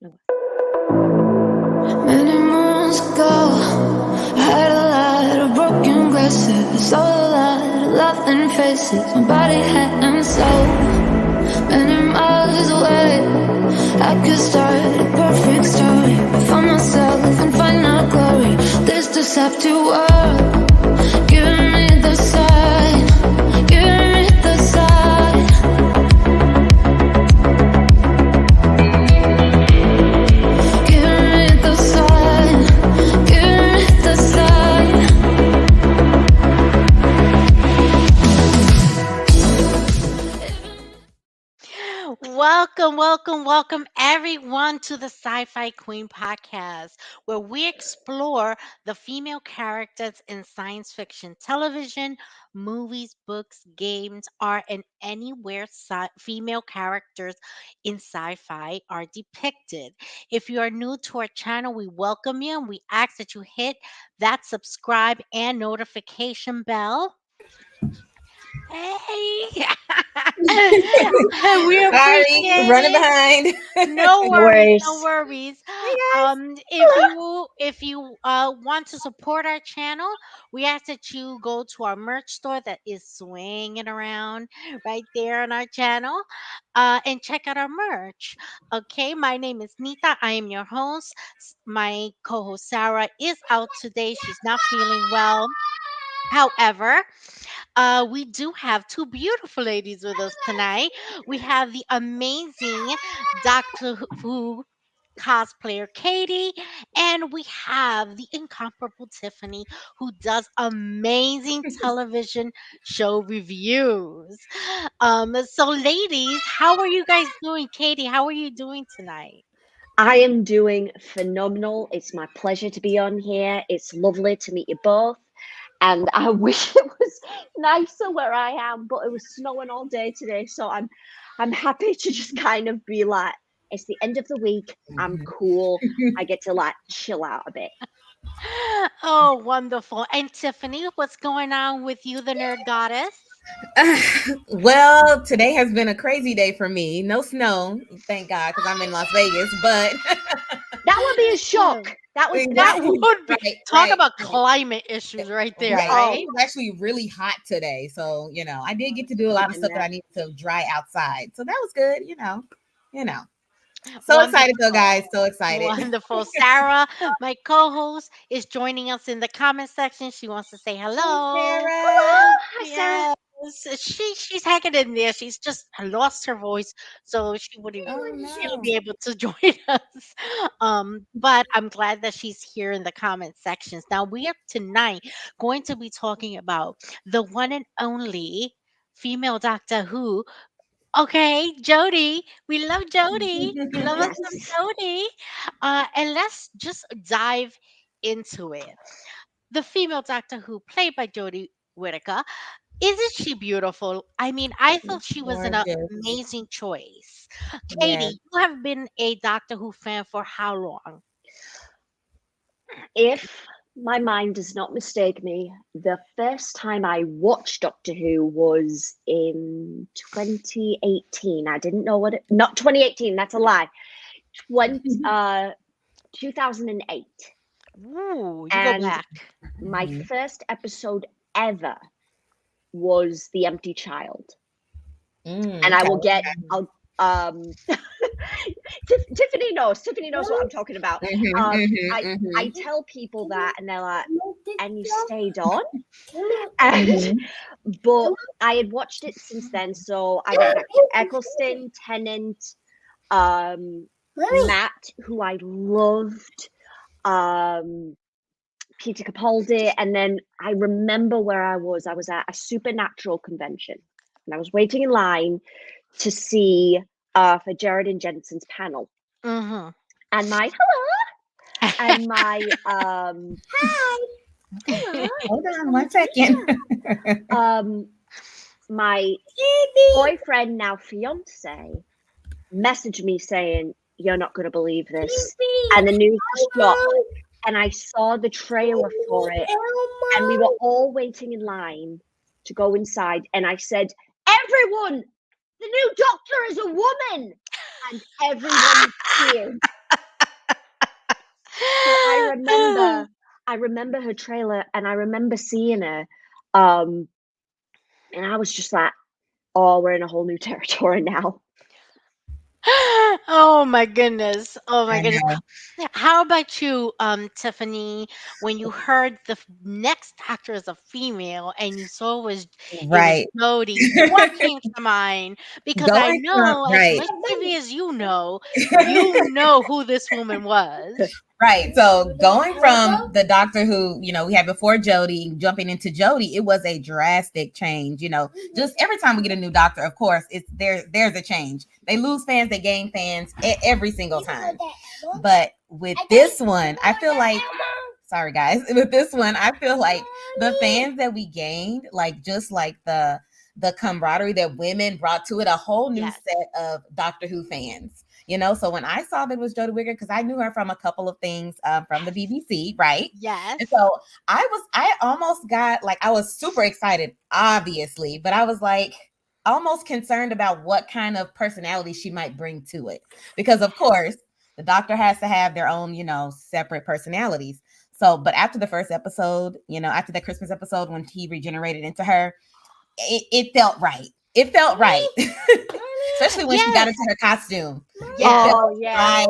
Many moons ago, I had a lot of broken glasses, saw a lot of laughing faces. My body hadn't soul. Many miles away, I could start a perfect story. I found myself and find no glory. This deceptive world, giving me the sign, giving me the sign. Welcome everyone to the Sci-Fi Queen podcast, where we explore the female characters in science fiction television, movies, books, games, art, and anywhere female characters in sci-fi are depicted. If you are new to our channel, we welcome you and we ask that you hit that subscribe and notification bell. Hey, we Sorry, appreciate running it. behind. No No worries, no worries. worries. Hey guys. If you want to support our channel, we ask that you go to our merch store that is swinging around right there on our channel, and check out our merch. Okay, my name is Nita. I am your host. My co-host Sarah is out today. She's not feeling well. However, we do have two beautiful ladies with us tonight. We have the amazing Doctor Who cosplayer Katie, and we have the incomparable Tiffany, who does amazing television show reviews. So ladies, how are you guys doing? Katie, how are you doing tonight? I am doing phenomenal. It's my pleasure to be on here. It's lovely to meet you both. And I wish it was nicer where I am, but it was snowing all day today. So I'm happy to just kind of be like, it's the end of the week. I'm cool. I get to like chill out a bit. Oh, wonderful. And Tiffany, what's going on with you, the nerd goddess? Well, today has been a crazy day for me. No snow, thank God, because I'm in Las Vegas. But That would be a shock. That would That Right, would be talk right, about right. climate issues right there, Right. right? It was actually really hot today. So, I did get to do a lot of stuff that I need to dry outside. So that was good, you know. So excited though, Wonderful. guys. So excited. Wonderful. Sarah, my co-host, is joining us in the comment section. She wants to say Hey, hello. Sarah. Hello. Hi, Sarah. Yes. She's hanging in there. She's just lost her voice, so she wouldn't Oh really no. be able to join us. But I'm glad that she's here in the comment sections. Now we are tonight going to be talking about the one and only female Doctor Who. Okay, Jody. We love Jody. We love us some Yes. Jody. And let's just dive into it. The female Doctor Who, played by Jody Whittaker, isn't she beautiful? I mean, I thought she was an Gorgeous. amazing choice. Yes. Katie, you have been a Doctor Who fan for how long? If my mind does not mistake me, the first time I watched Doctor Who was in 2018. I didn't know not 2018, that's a lie. 2008. Ooh, you go And back. my Mhm. first episode ever was The Empty Child. And I will get, I'll, Tiffany knows what I'm talking about. I tell people that and they're like, and you stayed on? And but I had watched it since then, so I went back to Eccleston, Tennant, Matt, who I loved, Peter Capaldi, and then I remember where I was at a supernatural convention and I was waiting in line to see for Jared and Jensen's panel. Mm-hmm. And my hello and my hi. Hello. Hold on one second. My boyfriend, now fiance, messaged me saying, "You're not going to believe this," and the news just dropped. And I saw the trailer for it, and we were all waiting in line to go inside. And I said, "Everyone, the new Doctor is a woman," and everyone cheered. remember her trailer, and I remember seeing her, and I was just like, oh, we're in a whole new territory now. Oh my goodness. Oh my I goodness. know. How about you, Tiffany, when you heard the next actor is a female and you saw it was Right. Jodie, what came to mind? Because I Going from know as right. much TV as you know who this woman was. Right. So going from the Doctor who, we had before Jodie, jumping into Jodie, it was a drastic change. Just every time we get a new Doctor, of course, there's a change. They lose fans, they gain fans every single time. But with this one, I feel like, sorry guys, with this one, I feel like the fans that we gained, like just like the camaraderie that women brought to it, a whole new Yes. set of Doctor Who fans. So when I saw that it was Jodie Whittaker, because I knew her from a couple of things from the BBC, right? Yes. And so I almost got, like, I was super excited, obviously, but I was like almost concerned about what kind of personality she might bring to it. Because of course, the Doctor has to have their own, separate personalities. So, but after the first episode, after that Christmas episode when he regenerated into her, it felt right. It felt right. Especially when she got Yes. into her costume. Yes. Oh yeah. Right.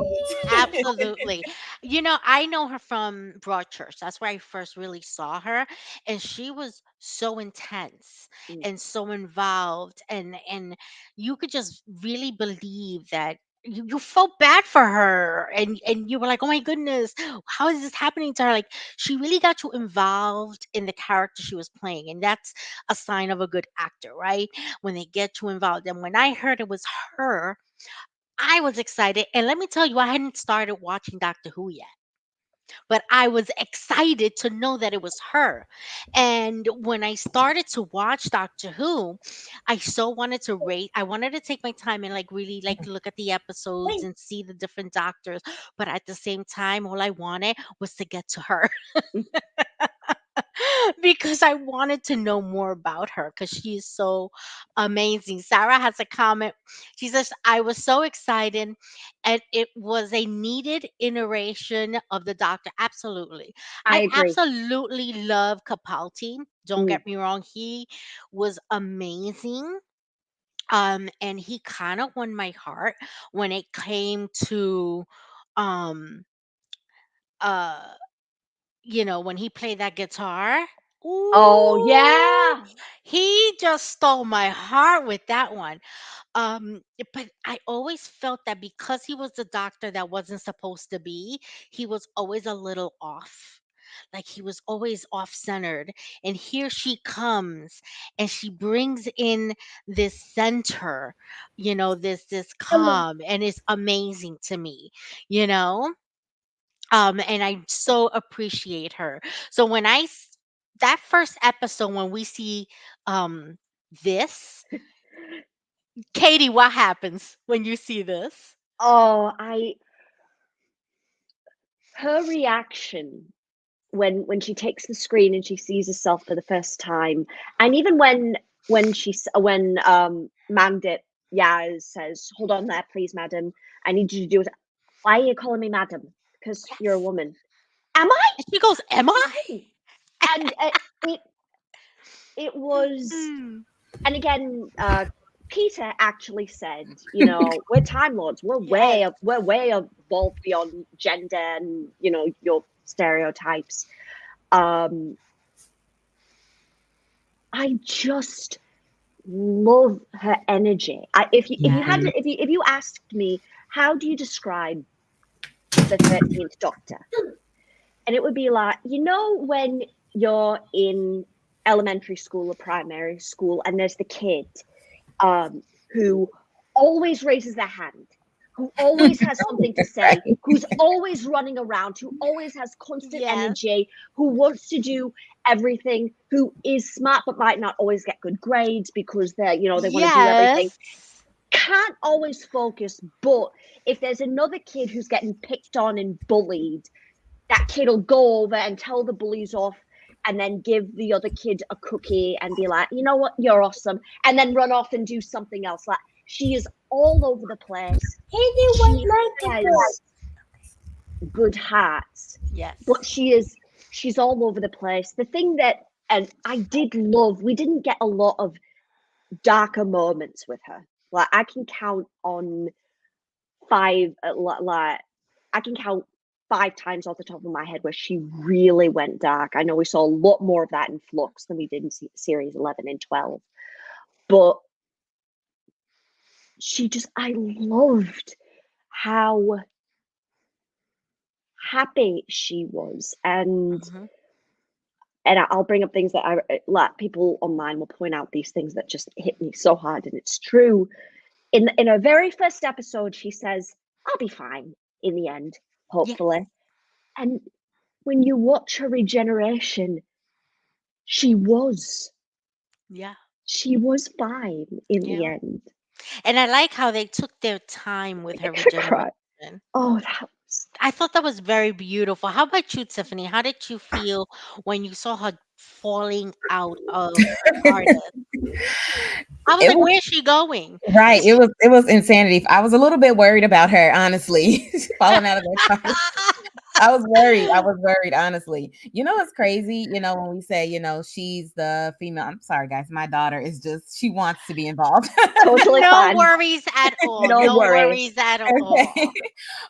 Absolutely. I know her from Broadchurch. That's where I first really saw her. And she was so intense Mm. and so involved. And you could just really believe that you felt bad for her. And you were like, oh my goodness, how is this happening to her? Like she really got you involved in the character she was playing. And that's a sign of a good actor, right? When they get you involved. And when I heard it was her, I was excited. And let me tell you, I hadn't started watching Doctor Who yet, but I was excited to know that it was her. And when I started to watch Doctor Who, I so wanted to rate, I wanted to take my time and like really like look at the episodes and see the different doctors. But at the same time, all I wanted was to get to her. Because I wanted to know more about her because she is so amazing. Sarah has a comment. She says, I was so excited and it was a needed iteration of the Doctor. Absolutely. I I agree. absolutely love Capaldi. Don't Mm. get me wrong. He was amazing. And he kind of won my heart when it came to um uh when he played that guitar. Oh Ooh, yeah. he just stole my heart with that one. But I always felt that because he was the doctor that wasn't supposed to be, he was always a little off. Like he was always off centered. And here she comes and she brings in this center, this calm, and it's amazing to me, you know? And I so appreciate her. So that first episode when we see um this, Katie, what happens when you see this? Oh, her reaction when she takes the screen and she sees herself for the first time, and even when Mandip Yaz says, "Hold on there, please, madam. I need you to do it." Why are you calling me madam? Because you're a Yes. woman. Am I? And she goes, "Am I?" And it was, Mm, and again, Peter actually said, we're Time Lords. yes. We're way above beyond gender and your stereotypes. Um, I just love her energy. Yes. If you asked me, how do you describe the 13th Doctor? And it would be like, when you're in elementary school or primary school and there's the kid who always raises their hand, who always has something to say, Right. who's always running around, who always has constant Yes. energy, who wants to do everything, who is smart but might not always get good grades because they want to do everything. Yes. Can't always focus, but if there's another kid who's getting picked on and bullied, that kid will go over and tell the bullies off and then give the other kid a cookie and be like, you know what, you're awesome, and then run off and do something else. Like, she is all over the place. She has good hearts, Yes. but she's all over the place. The thing that, and I did love, we didn't get a lot of darker moments with her. Like I can count on five, I can count 5 times off the top of my head where she really went dark. I know we saw a lot more of that in Flux than we did in series 11 and 12, but I loved how happy she was, and Mhm. I'll bring up things that like people online will point out these things that just hit me so hard, and it's true. In her very first episode, she says, "I'll be fine in the end, Yeah. hopefully." And when you watch her regeneration, she was Yeah. fine in the Yeah. end. And I like how they took their time with her Cry. regeneration. Oh, that was I thought that was very beautiful. How about you, Tiffany? How did you feel when you saw her falling out of the TARDIS? I was It like, was where's she going? right. It was insanity. I was a little bit worried about her, honestly, falling out of that car. I was worried. I was worried, honestly. You know, it's crazy. You know, when we say, she's the female. I'm sorry, guys. My daughter is just, she wants to be involved. totally No fine. worries at all. No No worries. worries at Okay. all.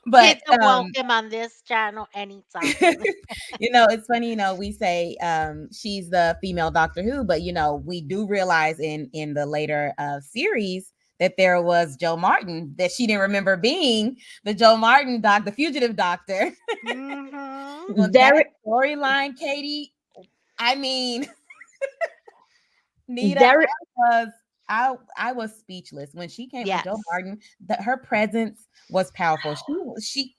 But, Kids are welcome on this channel anytime. it's funny, we say she's the female Doctor Who, but, we do realize in the later series that there was Joe Martin, that she didn't remember being the Joe Martin the fugitive doctor. Hmm. Well, that Very, storyline, Katie, I mean, Nita, very. I was speechless when she came, when Yes. Joe Martin, that her presence was powerful. She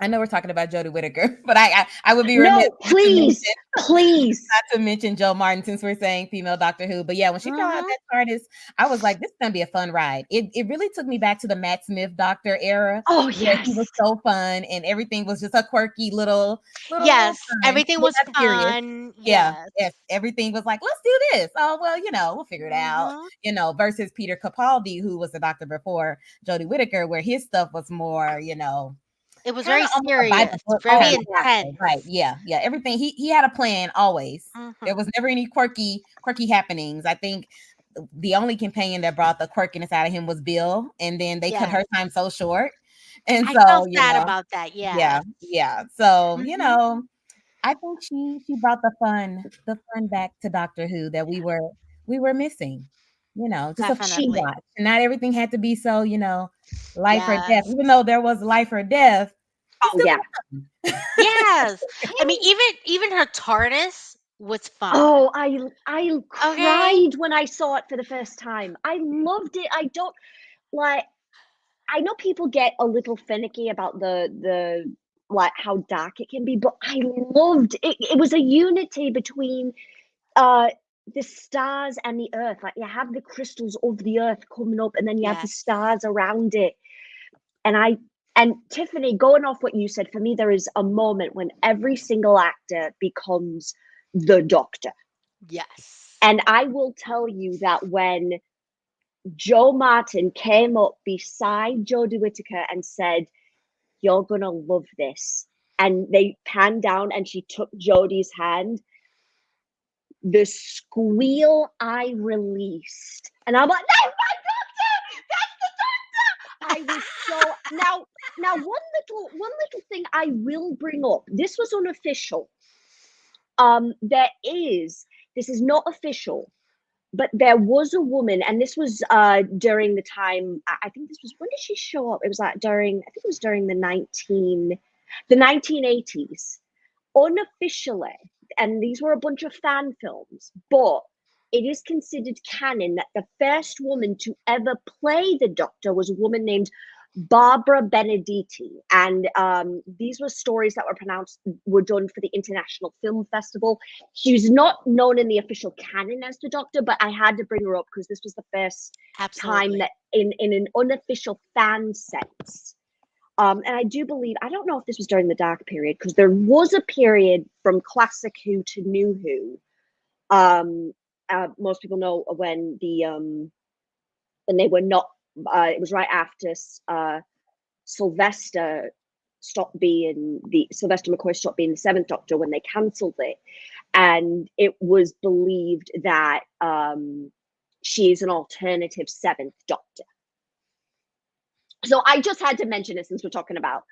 I know we're talking about Jody Whittaker, but I would be remiss No, please, please. not to mention Joe Martin since we're saying female Doctor Who. But yeah, when she fell out Hmm. that TARDIS, I was like, this is gonna be a fun ride. It really took me back to the Matt Smith Doctor era, Oh where he yes. was so fun and everything was just a quirky little Yes. time, Everything but was not serious. fun. Yeah, Yes. yes, everything was like, let's do this. Oh well, we'll figure it out. Hmm. Versus Peter Capaldi, who was the doctor before Jodie Whittaker, where his stuff was more, It was kind very of almost a by serious, the book very kind of Oh doctor, intense. right? Yeah, yeah. Everything he had a plan always. There Hmm. was never any quirky happenings. I think the only companion that brought the quirkiness out of him was Bill, and then they cut Yes. her time so short, and I so felt sad about that. yeah, Yes. yeah. So Hmm. I think she brought the fun back to Doctor Who that we were missing. Just a fun Definitely. watch. Not everything had to be so, life or death. Yes. Even though there was life or death, we still yeah. had fun. Yes. I mean, even her TARDIS was fun. Oh, I Okay. cried when I saw it for the first time. I loved it. I don't like. I know people get a little finicky about the like how dark it can be, but I loved it. It was a unity between uh the stars and the earth. Like you have the crystals of the earth coming up, and then you have the Yes. stars around it. And Tiffany, going off what you said, for me there is a moment when every single actor becomes the Doctor. Yes. And I will tell you that when Joe Martin came up beside Jodie Whittaker and said, "You're gonna love this," and they panned down and she took Jodie's hand, the squeal I released, and I'm like, "That's my Doctor! That's the Doctor!" I was so now one little thing I will bring up. This was unofficial. There is this is not official, but there was a woman, and this was during the time. I think this was, when did she show up? It was like during, I think it was during the 1980s, unofficially, and these were a bunch of fan films, but it is considered canon that the first woman to ever play the Doctor was a woman named Barbara Benedetti, and these were stories that were done for the International Film Festival. She was not known in the official canon as the Doctor, but I had to bring her up because this was the first time Absolutely. that in an unofficial fan sense. And I do believe, I don't know if this was during the dark period, because there was a period from classic Who to new Who. Most people know when they were not. It was right after Sylvester stopped being Sylvester McCoy stopped being the Seventh Doctor when they cancelled it, and it was believed that she is an alternative Seventh Doctor. So I just had to mention it since we're talking about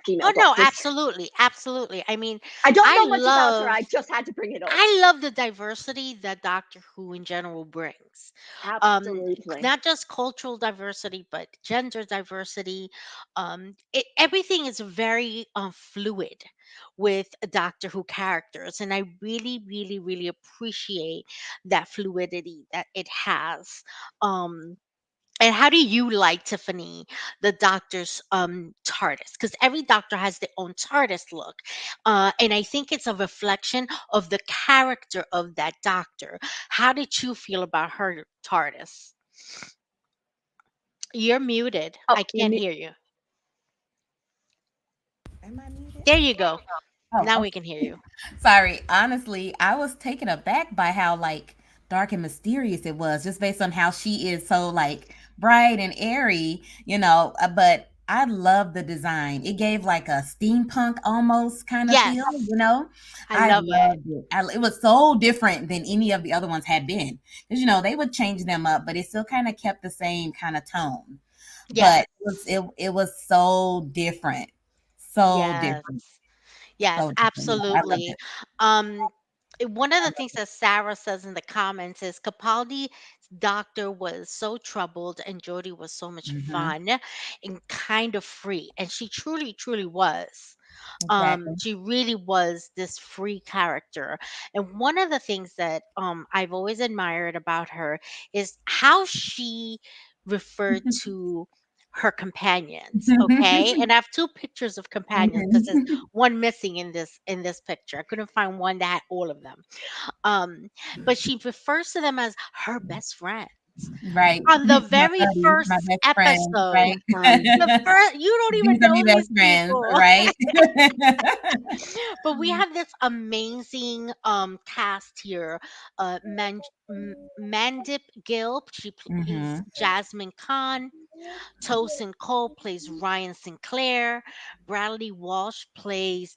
female Oh no, doctors. absolutely, absolutely. I mean, I don't know I much about her. love I just had to bring it up. I love the diversity that Doctor Who in general brings. Absolutely. Not just cultural diversity, but gender diversity. Everything is very fluid with Doctor Who characters, and I really, really, really appreciate that fluidity that it has. Um, and how do you like, Tiffany, the doctor's TARDIS? Because every doctor has their own TARDIS look. And I think it's a reflection of the character of that doctor. How did you feel about her TARDIS? You're muted. Oh, I can't hear you. Am I muted? There you go. Oh, Now okay. we can hear you. Sorry. Honestly, I was taken aback by how like dark and mysterious it was, just based on how she is so like bright and airy, But I love the design. It gave like a steampunk almost kind of feel, Yes, I I love it. loved it. It was so different than any of the other ones had been. Because they would change them up, but it still kind of kept the same kind of tone. Yes, But it was so different. So yes. different. Yes, So different. I loved absolutely. it. Um, One of I the loved things it. that Sarah says in the comments is Capaldi's doctor was so troubled and Jodie was so much Mhm. fun and kind of free. And she truly, truly was. Exactly. She really was this free character. And one of the things that I've always admired about her is how she referred to her companions. Okay, and I have two pictures of companions because there's Mhm. one missing in this picture. I couldn't find one that had all of them. um but she refers to them as her best friends Right. on the My very buddy, first my best friend, episode. right? best friend. The first, you don't These even are my know best these friends, people. right? But we have this amazing cast here. Mandip Gill, he's Mhm. Jasmine Khan. Tosin Cole plays Ryan Sinclair. Bradley Walsh plays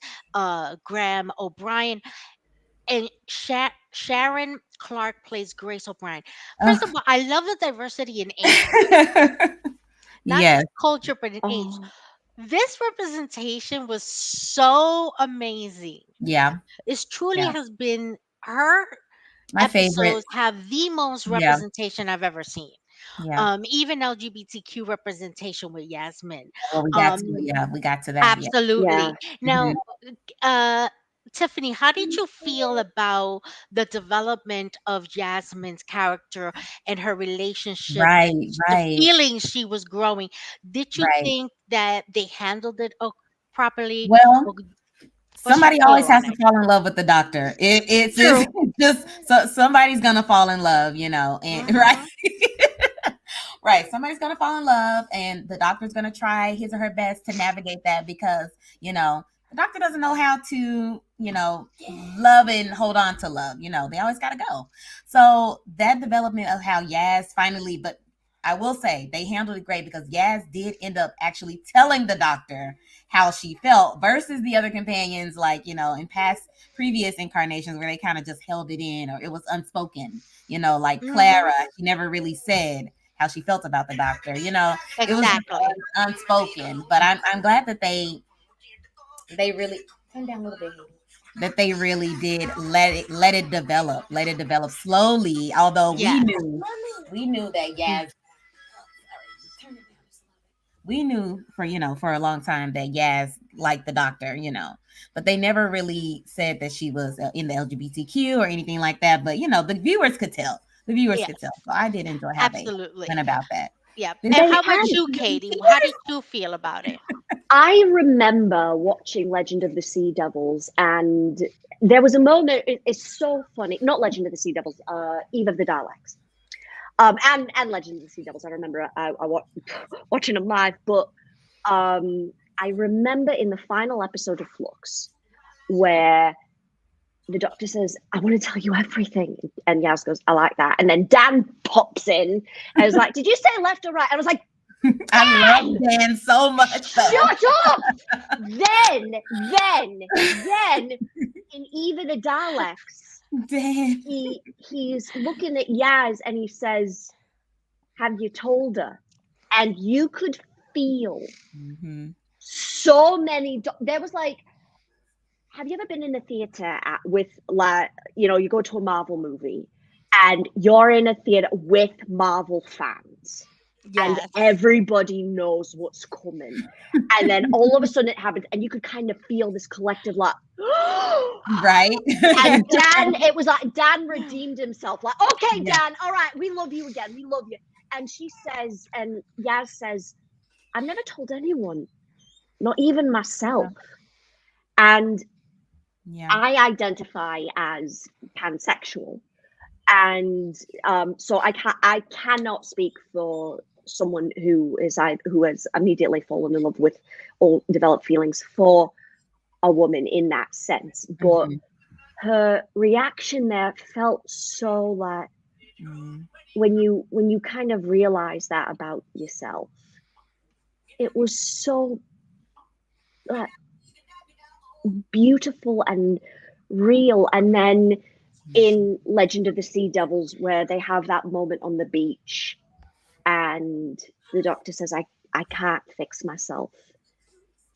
Graham O'Brien, and Sharon Clark plays Grace O'Brien. First of Ugh. all, I love the diversity in age, not Yes. just culture, but in age. Oh, This representation was so amazing. Yeah. This truly Yeah. has been her My favorite. episodes have the most Yeah. representation I've ever seen. Yeah. Even LGBTQ representation with Yasmin. Well, we got to it. Um, Yeah, we got to that. Yeah. yeah. Absolutely. Mhm. Now, uh, Tiffany, how did you feel about the development of Jasmine's character and her relationship Right. and the Right. feelings she was growing? Did you Right. think that they handled it properly? Well, Or what's your somebody feel always on has to it? fall in love with the doctor. It's True. just so somebody's gonna fall in love, and right. Hmm. Right. Somebody's going to fall in love, and the doctor's going to try his or her best to navigate that because, the doctor doesn't know how to, love and hold on to love. They always got to go. So that development of how Yaz finally, but I will say they handled it great because Yaz did end up actually telling the doctor how she felt versus the other companions, like, in previous incarnations where they kind of just held it in or it was unspoken, like Hmm. Clara, she never really said how she felt about the doctor. It was just Exactly. unspoken. But I'm glad that they really turn down a little bit. That they really did let it develop slowly. Although Yes. we knew that Yaz, we knew for a long time that Yaz liked the doctor, but they never really said that she was in the LGBTQ or anything like that. But the viewers could tell. The viewers could tell. Yes. So I did enjoy how they went Absolutely. about that. Yeah. Did And They how you about had. you, Katie? How did you feel about it? I remember watching Legend of the Sea Devils, and there was a moment. It's so funny. Not Legend of the Sea Devils. Eve of the Daleks. And Legend of the Sea Devils. I remember watching them live, but I remember in the final episode of Flux where the doctor says, "I want to tell you everything," and Yaz goes, "I like that," and then Dan pops in and was like, "Did you say left or right?" I was like, I love Dan, Dan so much though. shut up! then in Eva the Daleks, Damn. he's looking at Yaz and he says, "Have you told her?" And you could feel so many. There was like, have you ever been in a theater with like, you go to a Marvel movie and you're in a theater with Marvel fans? And Yes. everybody knows what's coming. And then all of a sudden it happens and you could kind of feel this collective like, Right. and it was like Dan redeemed himself. Like, okay, Yeah. Dan, all right, we love you again. We love you. And she says, and Yaz says, "I've never told anyone, not even myself." And I identify as pansexual. And so I cannot speak for someone who has immediately fallen in love with or developed feelings for a woman in that sense. But her reaction there felt so like when you kind of realize that about yourself, it was so like beautiful and real. And then in Legend of the Sea Devils, where they have that moment on the beach and the doctor says, I can't fix myself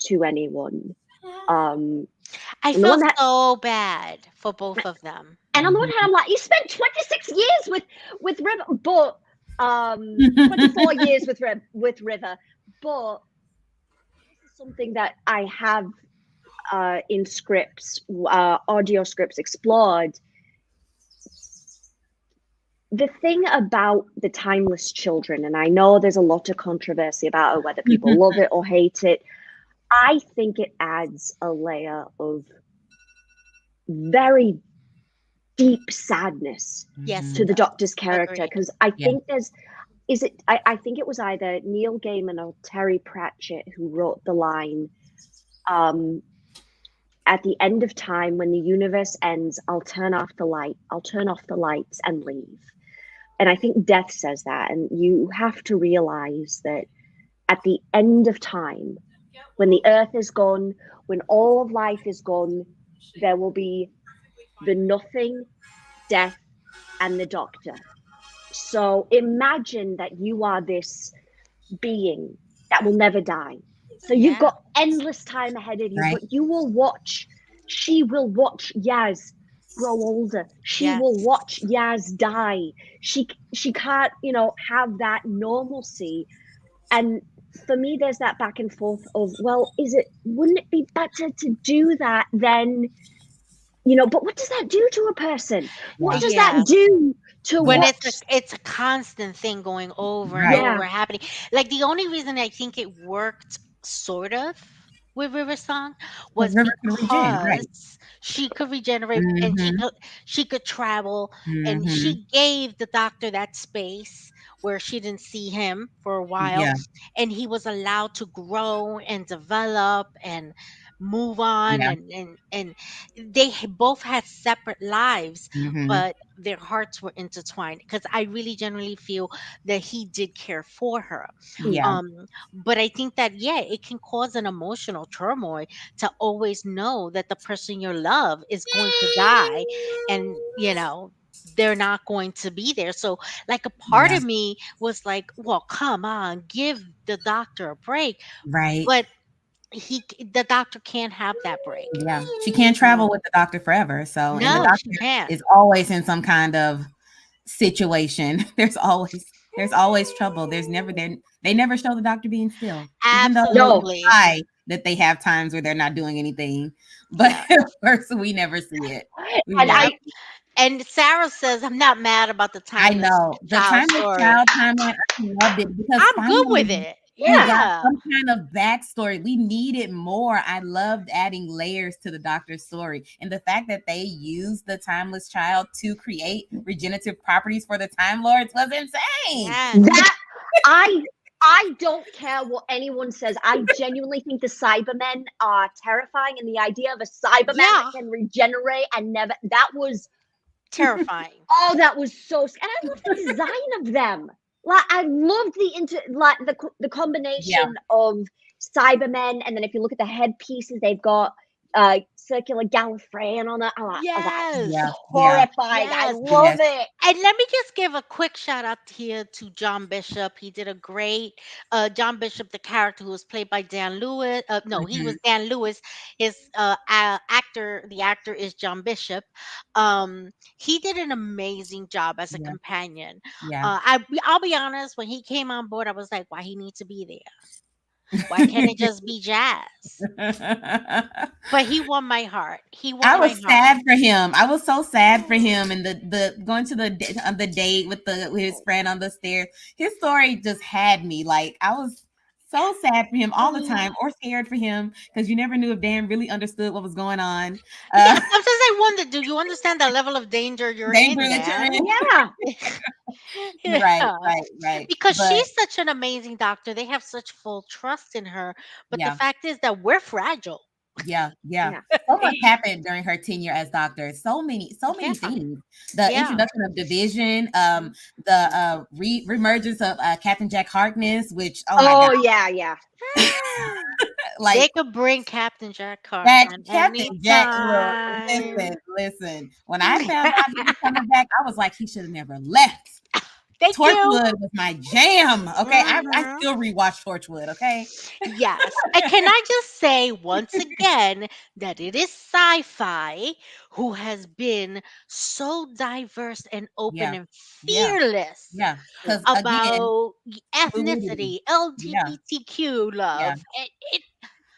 to anyone. I feel so bad for both of them. And on the one hand, I'm like, you spent 26 years with River, but 24 years with River, but this is something that I have in scripts, audio scripts explored. The thing about the timeless children, and I know there's a lot of controversy about it, whether people love it or hate it, I think it adds a layer of very deep sadness to the Doctor's character, because I think I think it was either Neil Gaiman or Terry Pratchett who wrote the line, at the end of time, when the universe ends, I'll turn off the lights and leave. And I think Death says that, and you have to realize that at the end of time, when the earth is gone, when all of life is gone, there will be the nothing, death, and the Doctor. So imagine that you are this being that will never die. So you've got endless time ahead of you, but she will watch Yaz grow older. She will watch Yaz die. She can't, have that normalcy. And for me, there's that back and forth of, well, wouldn't it be better to do that than, but what does that do to a person? What does that do to when it's a constant thing going over and over happening? Like, the only reason I think it worked sort of with River Song was because she could regenerate and she could travel, and she gave the Doctor that space where she didn't see him for a while, and he was allowed to grow and develop and move on, and they both had separate lives, but their hearts were intertwined, because I really generally feel that he did care for her. But I think that it can cause an emotional turmoil to always know that the person you love is going to die, and they're not going to be there. So, like, a part of me was like, well, come on, give the Doctor a break. But the Doctor can't have that break. She can't travel with the Doctor forever. So, and the Doctor is always in some kind of situation. There's always trouble. They never show the Doctor being still. Absolutely. Even though that they have times where they're not doing anything, but of course we never see it. And Sarah says, I'm not mad about the timeless child timeline. I loved it because I'm good with it. We got some kind of backstory. We needed more. I loved adding layers to the Doctor's story. And the fact that they used the timeless child to create regenerative properties for the Time Lords was insane. That I don't care what anyone says. I genuinely think the Cybermen are terrifying, and the idea of a Cyberman that can regenerate and never, that was terrifying. Oh, that was so, and I love the design of them. Like, I loved the combination of Cybermen, and then if you look at the headpieces, they've got circular Gallifreyan on it. I'm like, oh, that's Yes. Yeah, yeah, horrifying. I Yes. love yes. it. And let me just give a quick shout out here to John Bishop. He did a great John Bishop, the character who was played by Dan Lewis. No, he was Mhm. Dan Lewis. His actor, the actor is John Bishop. He did an amazing job as a Yeah, companion. yeah. I'll be honest, when he came on board, I was like, why he needs to be there? Why can't it just be Jazz? But he won my heart. He I won my was heart. sad for him. I was so sad for him, and the going to the date with his friend on the stairs. His story just had me like I was so sad for him all the time, or scared for him because you never knew if Dan really understood what was going on. Yeah, Uh, sometimes I wonder, do you understand the level of danger you're in, danger that you're Dan? in. Yeah. Right, Yeah. right, right. Because But she's such an amazing doctor. They have such full trust in her. But the yeah, fact is that we're fragile. yeah, yeah. Yeah. So much happened during her tenure as doctor. So Yeah. many things. The Yeah. introduction of division, Mhm. the reemergence of Captain Jack Harkness, which oh my Oh, god, yeah. They like could bring Captain Jack that Hartman Captain Jack. Look, anytime. listen. When I found out he was coming back, I was like, he should have never left. Thank you. Torchwood was my jam. Okay, I Mhm. still rewatch Torchwood. Okay, Yes. And can I just say once again that it is sci fi who has been so diverse and open yeah, and yeah, fearless yeah. Because again, about fluidity. ethnicity, Yeah, LGBTQ yeah. love.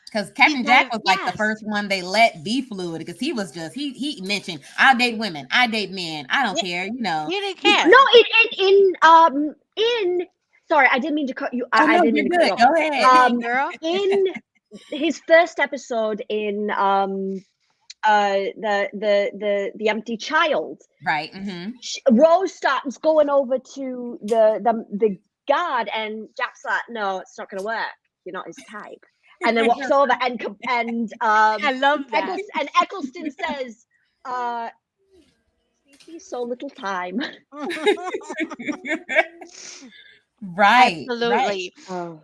Because Captain Jack was like the Yes. first one they let be fluid because he was just he mentioned I date women, I date men, I don't Yeah, care, you know. you didn't He, care. No, in sorry, I didn't mean to cut you. oh I no, didn't you're mean to cut good. you off. Go ahead. Hey, girl. In his first episode in the empty child, Right. Mm-hmm. Rose starts going over to the guard, and Jack's like, no, it's not going to work. You're not his type. And then walks over I love that. Eccleston says, species, so little time. Right. Right. Absolutely. Oh,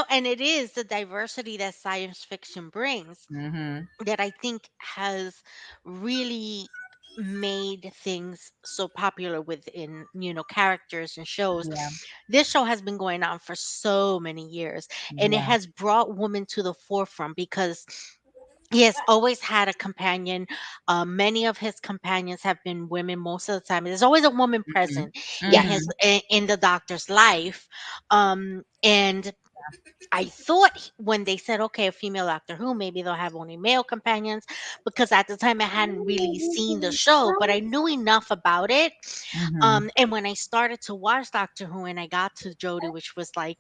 And it is the diversity that science fiction brings Mm-hmm. that I think has really made things so popular within, characters and shows. Yeah. This show has been going on for so many years, and it Yeah. has brought women to the forefront because he has always had a companion. Many of his companions have been women most of the time. There's always a woman Mm-hmm. present in yes. Mm-hmm. in the doctor's life. And I thought when they said, okay, a female Doctor Who, maybe they'll have only male companions, because at the time I hadn't really seen the show, but I knew enough about it. Mm-hmm. And when I started to watch Doctor Who and I got to Jodie, which was like,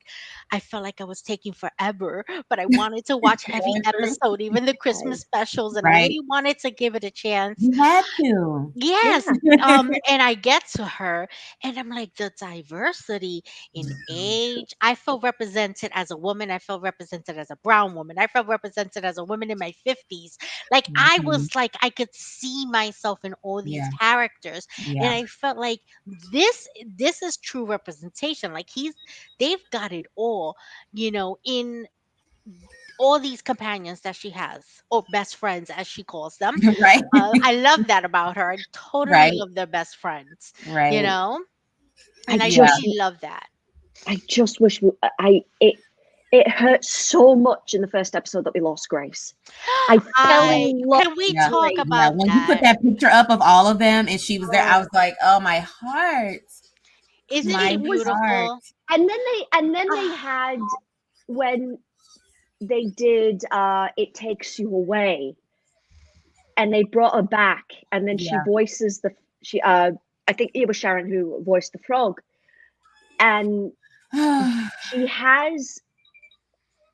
I felt like I was taking forever, but I wanted to watch every Going through. episode, even the Okay. Christmas specials, and I Right. really wanted to give it a chance. You had to. Yes. Yeah. And I get to her and I'm like, the diversity in age. I felt represented as a woman. I felt represented as a brown woman. I felt represented as a woman in my 50s. Like I Mhm. was like, I could see myself in all these Yeah. characters. And Yeah. I felt like this is true representation. Like they've got it all, in all these companions that she has, or best friends as she calls them. Right. I love that about her. I totally Right. love their best friends, you Right. know? I And I Yeah. just really love that. I just wish it hurt so much in the first episode that we lost Grace. I fell Yeah. in love Can we with Yeah. talk Grace. Yeah. about When you put that? that picture up of all of them and she was there, I Oh, was like, oh my heart. Isn't My it it was, heart. beautiful? and then they Ah, had when they did It Takes You Away, and they brought her back, and then she Yeah. voices she I think it was Sharon who voiced the frog, and she has,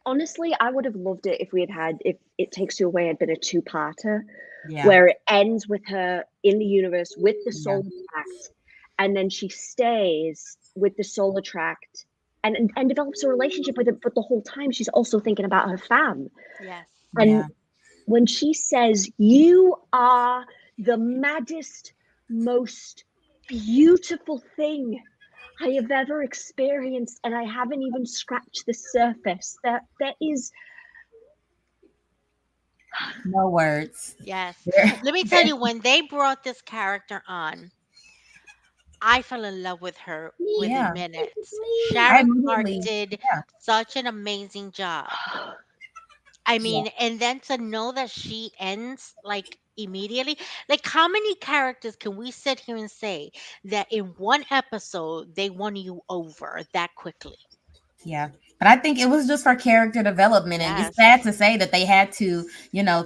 honestly, I would have loved it if if It Takes You Away had been a two-parter, Yeah. where it ends with her in the universe with the Yeah. solar tract, and then she stays with the solar tract and develops a relationship with it, but the whole time she's also thinking about her fam. yes. And Yeah. when she says, "You are the maddest, most beautiful thing I have ever experienced, and I haven't even scratched the surface. There is No words. Yes. There- Let me tell you, when they brought this character on, I fell in love with her within Yeah, minutes. I Sharon Clark immediately. did Yeah, such an amazing job. I yeah, mean, and then to know that she ends like immediately, like how many characters can we sit here and say that in one episode they won you over that quickly? yeah. But I think it was just for character development, and it's Yes. sad to say that they had to,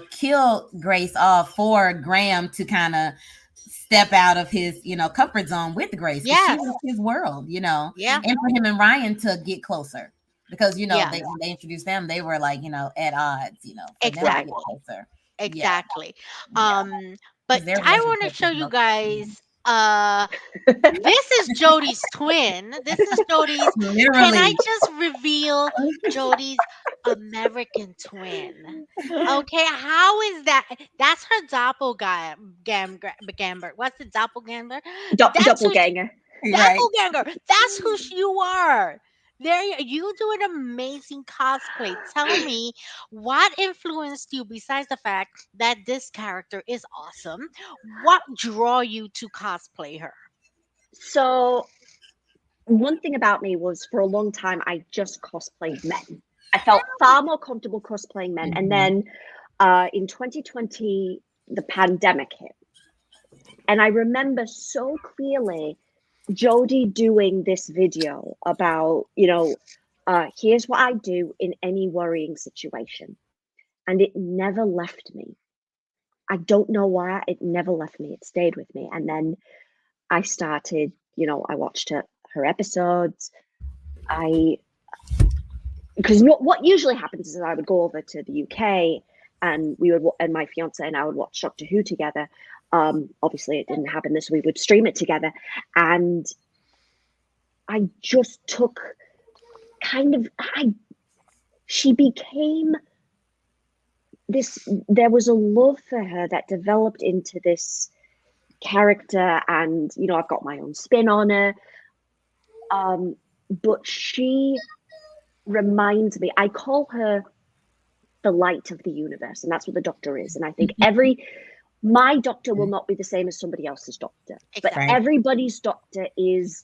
kill Grace off for Graham to kind of step out of his, comfort zone with Grace because she Yes. was his world, Yeah. and for him and Ryan to get closer because Yeah. when they introduced them, they were like at odds, for them to Exactly. get closer. Yeah, Exactly. yeah, But because their I want to relationship show was you no. guys this is Jodie's twin. This is Jodie's. Can I Literally. just reveal Jodie's American twin? Okay, how is that? That's her doppelganger. What's the doppelganger? That's who. doppelganger. Right. Doppelganger. That's who you are. You do an amazing cosplay. Tell me what influenced you besides the fact that this character is awesome. What draw you to cosplay her? So one thing about me was for a long time I just cosplayed men. I felt far more comfortable cosplaying men. And Mhm. then in 2020, the pandemic hit. And I remember so clearly Jody doing this video about, here's what I do in any worrying situation. And it never left me. I don't know why. It never left me. It stayed with me. And then I started, I watched her episodes. Because what usually happens is I would go over to the UK and and my fiance and I would watch Doctor Who together. Obviously, it didn't happen this. We would stream it together, and I just took she became this. There was a love for her that developed into this character, and I've got my own spin on her. But she reminds me. I call her the light of the universe, and that's what the Doctor is. And I think my doctor will not be the same as somebody else's doctor, but Exactly. everybody's doctor is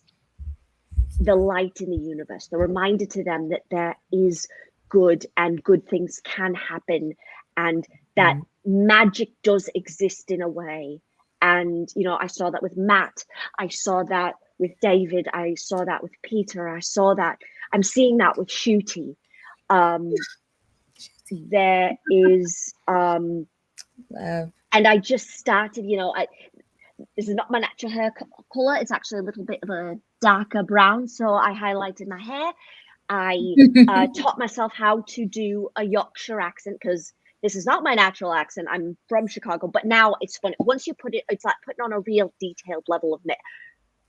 the light in the universe, the reminder to them that there is good and good things can happen, and that magic does exist in a way. And I saw that with Matt, I saw that with David, I saw that with Peter, I'm seeing that with Shooty. There is and I just started, this is not my natural hair color. It's actually a little bit of a darker brown. So I highlighted my hair. I taught myself how to do a Yorkshire accent because this is not my natural accent. I'm from Chicago, but now it's fun. Once you put it, it's like putting on a real detailed level of it.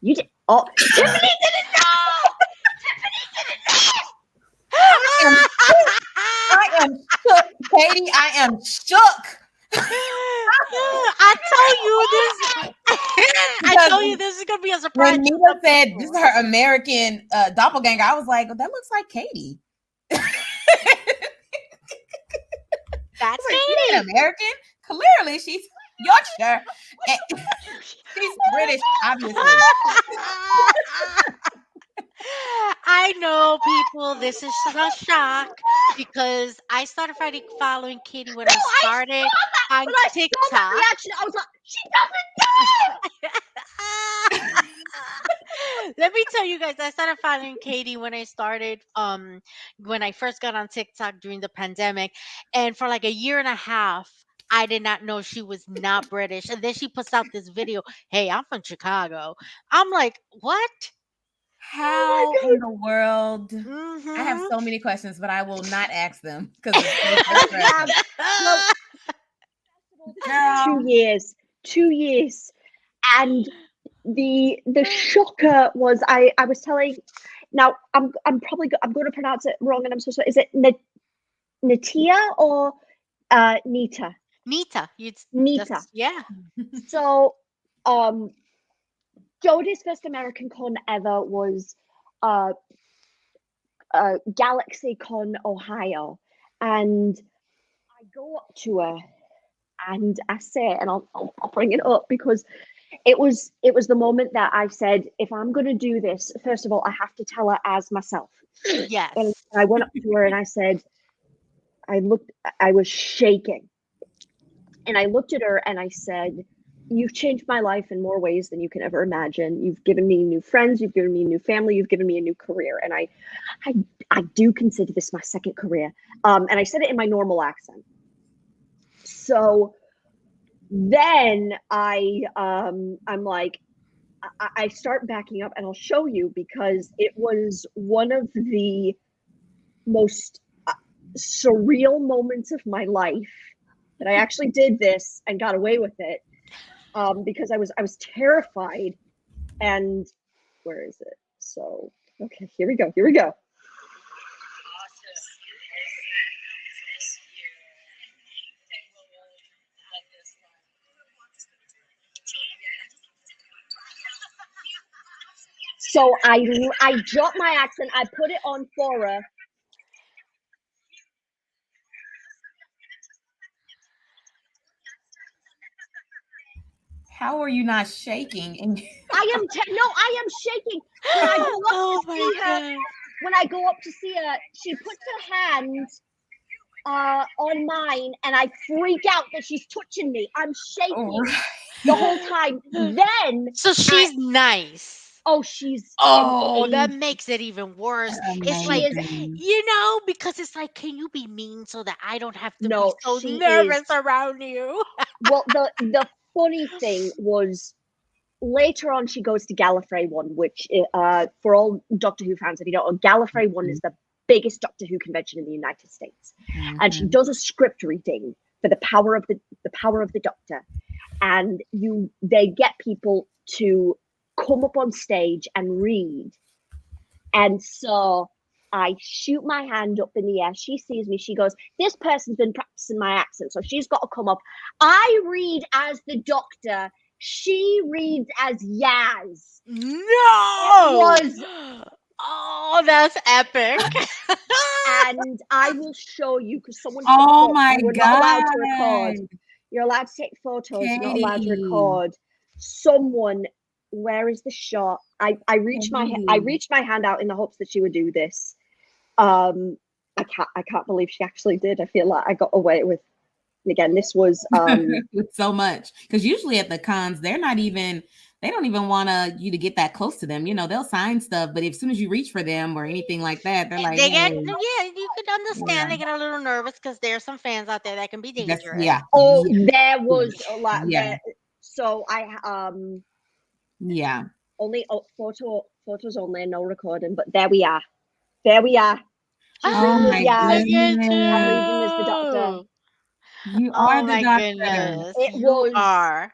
You did. Oh, Tiffany didn't know. I am shook, Katie. I am shook. I told you this. I told you this is gonna be a surprise. When Nita said this is her American doppelganger, I was like, oh, that looks like Katie. That's Like, she Katie. ain't American. Clearly, she's Yorkshire. She's British, obviously. I know, people. This is a shock because I started following Katie when I started on When I saw that TikTok. reaction, I was like, she doesn't know. Let me tell you guys, I started following Katie when I first got on TikTok during the pandemic, and for like a year and a half I did not know she was not British. And then she puts out this video, hey, I'm from Chicago. I'm like, what? How in the world? I have Mm-hmm. so many questions, but I will not ask them because girl. 2 years, and the shocker was I was telling. Now I'm probably I'm going to pronounce it wrong, and I'm so sorry. Is it Natia or Nita? Nita. Nita. Yeah. So Jodie's first American con ever was Galaxy Con, Ohio, and I go up to her and I say, and I'll bring it up because it was the moment that I said, if I'm going to do this, first of all, I have to tell her as myself. Yes. And I went up to her and I said, I was shaking, and I looked at her and I said, you've changed my life in more ways than you can ever imagine. You've given me new friends, you've given me a new family, you've given me a new career, and I do consider this my second career. And I said it in my normal accent. So then I'm like, I start backing up, and I'll show you, because it was one of the most surreal moments of my life that I actually did this and got away with it, because I was terrified. And where is it? So, okay, here we go. So I dropped my accent. I put it on for her. How are you not shaking? And I am shaking. When I go up Oh to my see her, God. when I go up to see her, she puts her hand on mine, and I freak out that she's touching me. I'm shaking the whole time. Then So she's nice. she's Oh, that amazing. makes it even worse. It's She like, is amazing. because it's like, can you be mean so that I don't have to be no, so she nervous is. around you? Well, the funny thing was, later on she goes to Gallifrey 1, which for all Doctor Who fans, if you don't know, Gallifrey 1 is the biggest Doctor Who convention in the United States. And she does a script reading for the power of the Doctor, and they get people to come up on stage and read. And so I shoot my hand up in the air. She sees me. She goes, this person's been practicing my accent, so she's got to come up. I read as the Doctor. She reads as Yaz. No. It was. Oh, that's epic. And I will show you, because someone Oh fucked up. my You were not allowed to record. God. You're allowed to take photos. You're not allowed to Katie. record. Someone, where is the shot? I reached my hand out in the hopes that she would do this. I can't believe she actually did. I feel like I got away with. Again, this was with so much, because usually at the cons they don't even want you to get that close to them. They'll sign stuff, but as soon as you reach for them or anything like that, they're like, They hey, you could understand. yeah, They get a little nervous because there's some fans out there that can be dangerous. yeah, oh, yeah, there was a lot. yeah, So I yeah. only photos only, no recording. But there we are. She's Oh reading as my Yaz. Look at I'm reading as the Doctor. you. You are Oh the my Doctor. goodness. It You was. are.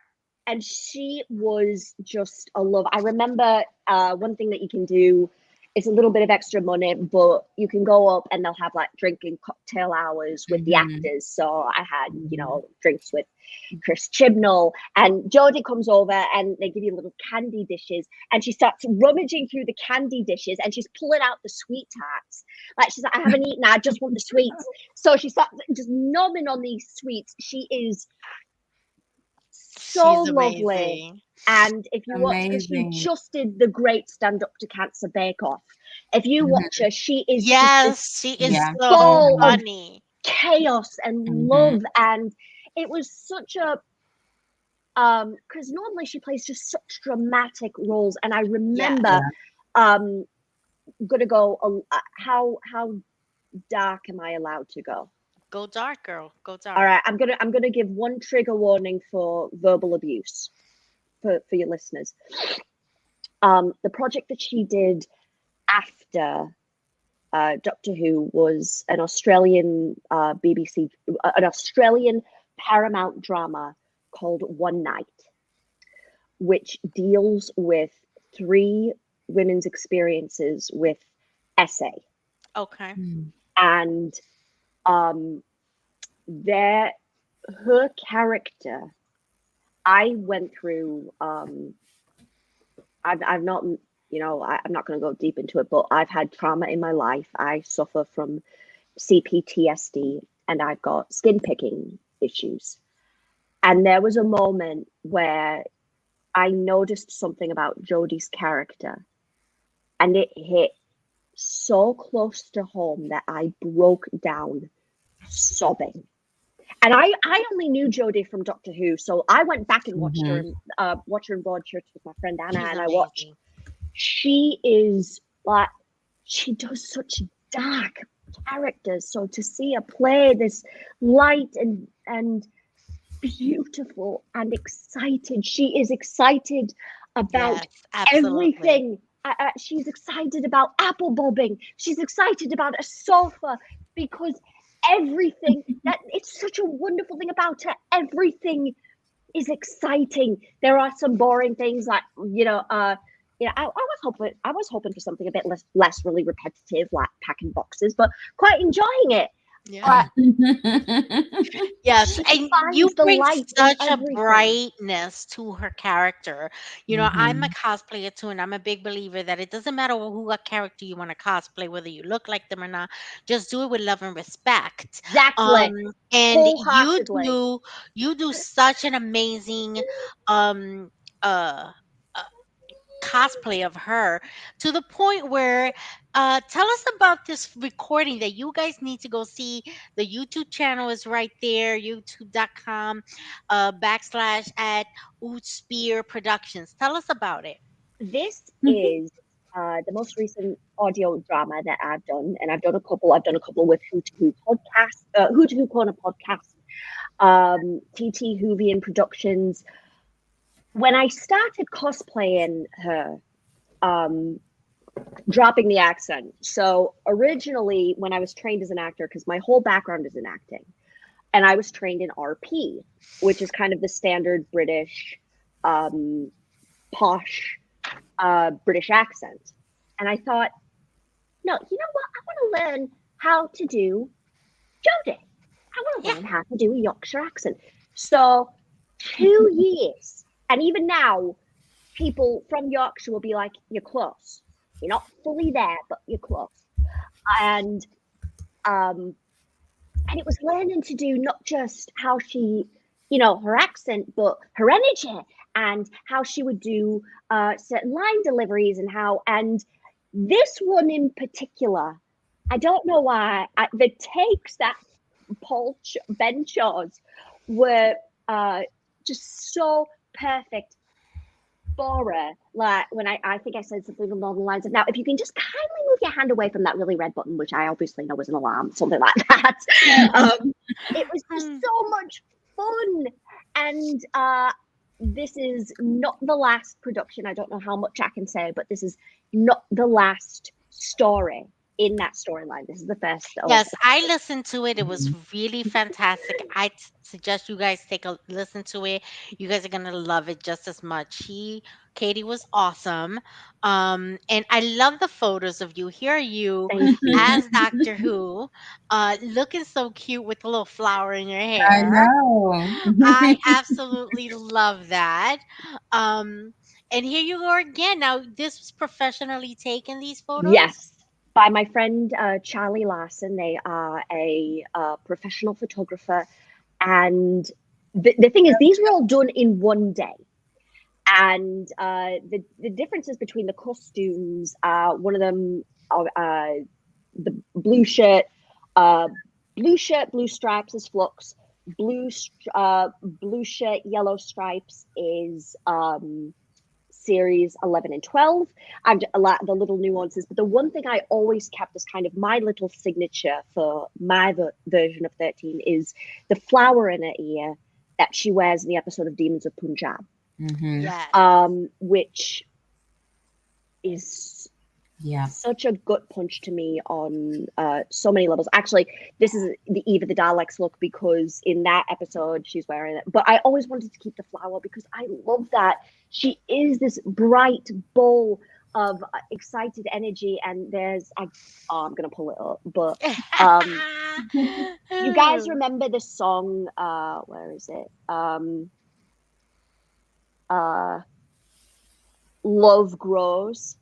And she was just a love. I remember one thing that you can do, it's a little bit of extra money, but you can go up and they'll have like drinking cocktail hours with the actors. So I had, drinks with Chris Chibnall, and Jodie comes over and they give you little candy dishes, and she starts rummaging through the candy dishes and she's pulling out the sweet tarts. Like, she's like, I haven't eaten, I just want the sweets. So she starts just nomming on these sweets. She is so She's lovely. amazing. And if you watch, because she just did the Great Stand Up to Cancer Bake Off. If you watch her, she is Yes, she is so full of funny. chaos and love. And it was such a because normally she plays just such dramatic roles. And I remember gonna go how dark am I allowed to go? Go dark, girl. Go dark. All right, I'm gonna give one trigger warning for verbal abuse for your listeners. The project that she did after Doctor Who was an Australian BBC, an Australian Paramount drama called One Night, which deals with 3 women's experiences with SA. Okay. And her character, I went through I've not, I'm not going to go deep into it, but I've had trauma in my life. I suffer from CPTSD, and I've got skin picking issues. And there was a moment where I noticed something about Jodie's character, and it hit so close to home that I broke down sobbing. And I only knew Jodie from Doctor Who, so I went back and watched her in Broadchurch with my friend Anna, She's and I watched. amazing. She is like, she does such dark characters. So to see her play this light and beautiful and excited, she is excited about Yes, absolutely. everything. She's excited about apple bobbing. She's excited about a sofa because everything that it's such a wonderful thing about her. Everything is exciting. There are some boring things like I was hoping for something a bit less really repetitive, like packing boxes, but quite enjoying it. Yeah. Yes, She and you finds the bring light in such a everything. brightness to her character. I'm a cosplayer too, and I'm a big believer that it doesn't matter who a character you want to cosplay, whether you look like them or not. Just do it with love and respect. Exactly. And Wholeheartedly. you do such an amazing um uh uh, cosplay of her, to the point where tell us about this recording that you guys need to go see. The YouTube channel is right there, youtube.com backslash at Spear Productions. Tell us about it. This is the most recent audio drama that I've done, and I've done a couple. I've done a couple with Who to Who podcast, Who to Who Corner podcast, TT Hoovian Productions. When I started cosplaying her, dropping the accent. So originally, when I was trained as an actor, because my whole background is in acting, and I was trained in RP, which is kind of the standard British, posh British accent. And I thought, no, you know what? I want to learn how to do Jodie. I want to Yeah. learn how to do a Yorkshire accent. So 2 years, and even now, people from Yorkshire will be like, "You're close. You're not fully there, but you're close." And and it was learning to do not just how she, her accent, but her energy and how she would do certain line deliveries and this one in particular, I don't know why, the takes that Ben Shaw's were just so perfect for her. Like when I think I said something along the lines of, now, if you can just kindly move your hand away from that really red button, which I obviously know is an alarm, something like that. It was just so much fun. And this is not the last production. I don't know how much I can say, but this is not the last story in that storyline. This is the first. Yes, I listened to it. It was really fantastic. I suggest you guys take a listen to it. You guys are gonna love it just as much. Katie was awesome. And I love the photos of you. Here are you Thank you. as Doctor Who, looking so cute with a little flower in your I hair. know. I absolutely love that. And here you go again. Now, this was professionally taken, these photos? Yes, by my friend Charlie Larson. They are a professional photographer, and the thing is, these were all done in one day. And the differences between the costumes, one of them, the blue shirt, blue stripes is Flux, blue shirt, yellow stripes is series 11 and 12. I've a lot the little nuances, but the one thing I always kept as kind of my little signature for my version of 13 is the flower in her ear that she wears in the episode of Demons of Punjab. Yes. Which is Yeah. such a gut punch to me on so many levels. Actually, this is the Eve of the Daleks look, because in that episode she's wearing it. But I always wanted to keep the flower because I love that she is this bright ball of excited energy. And I'm gonna pull it up, but you guys remember the song? Where is it? love grows.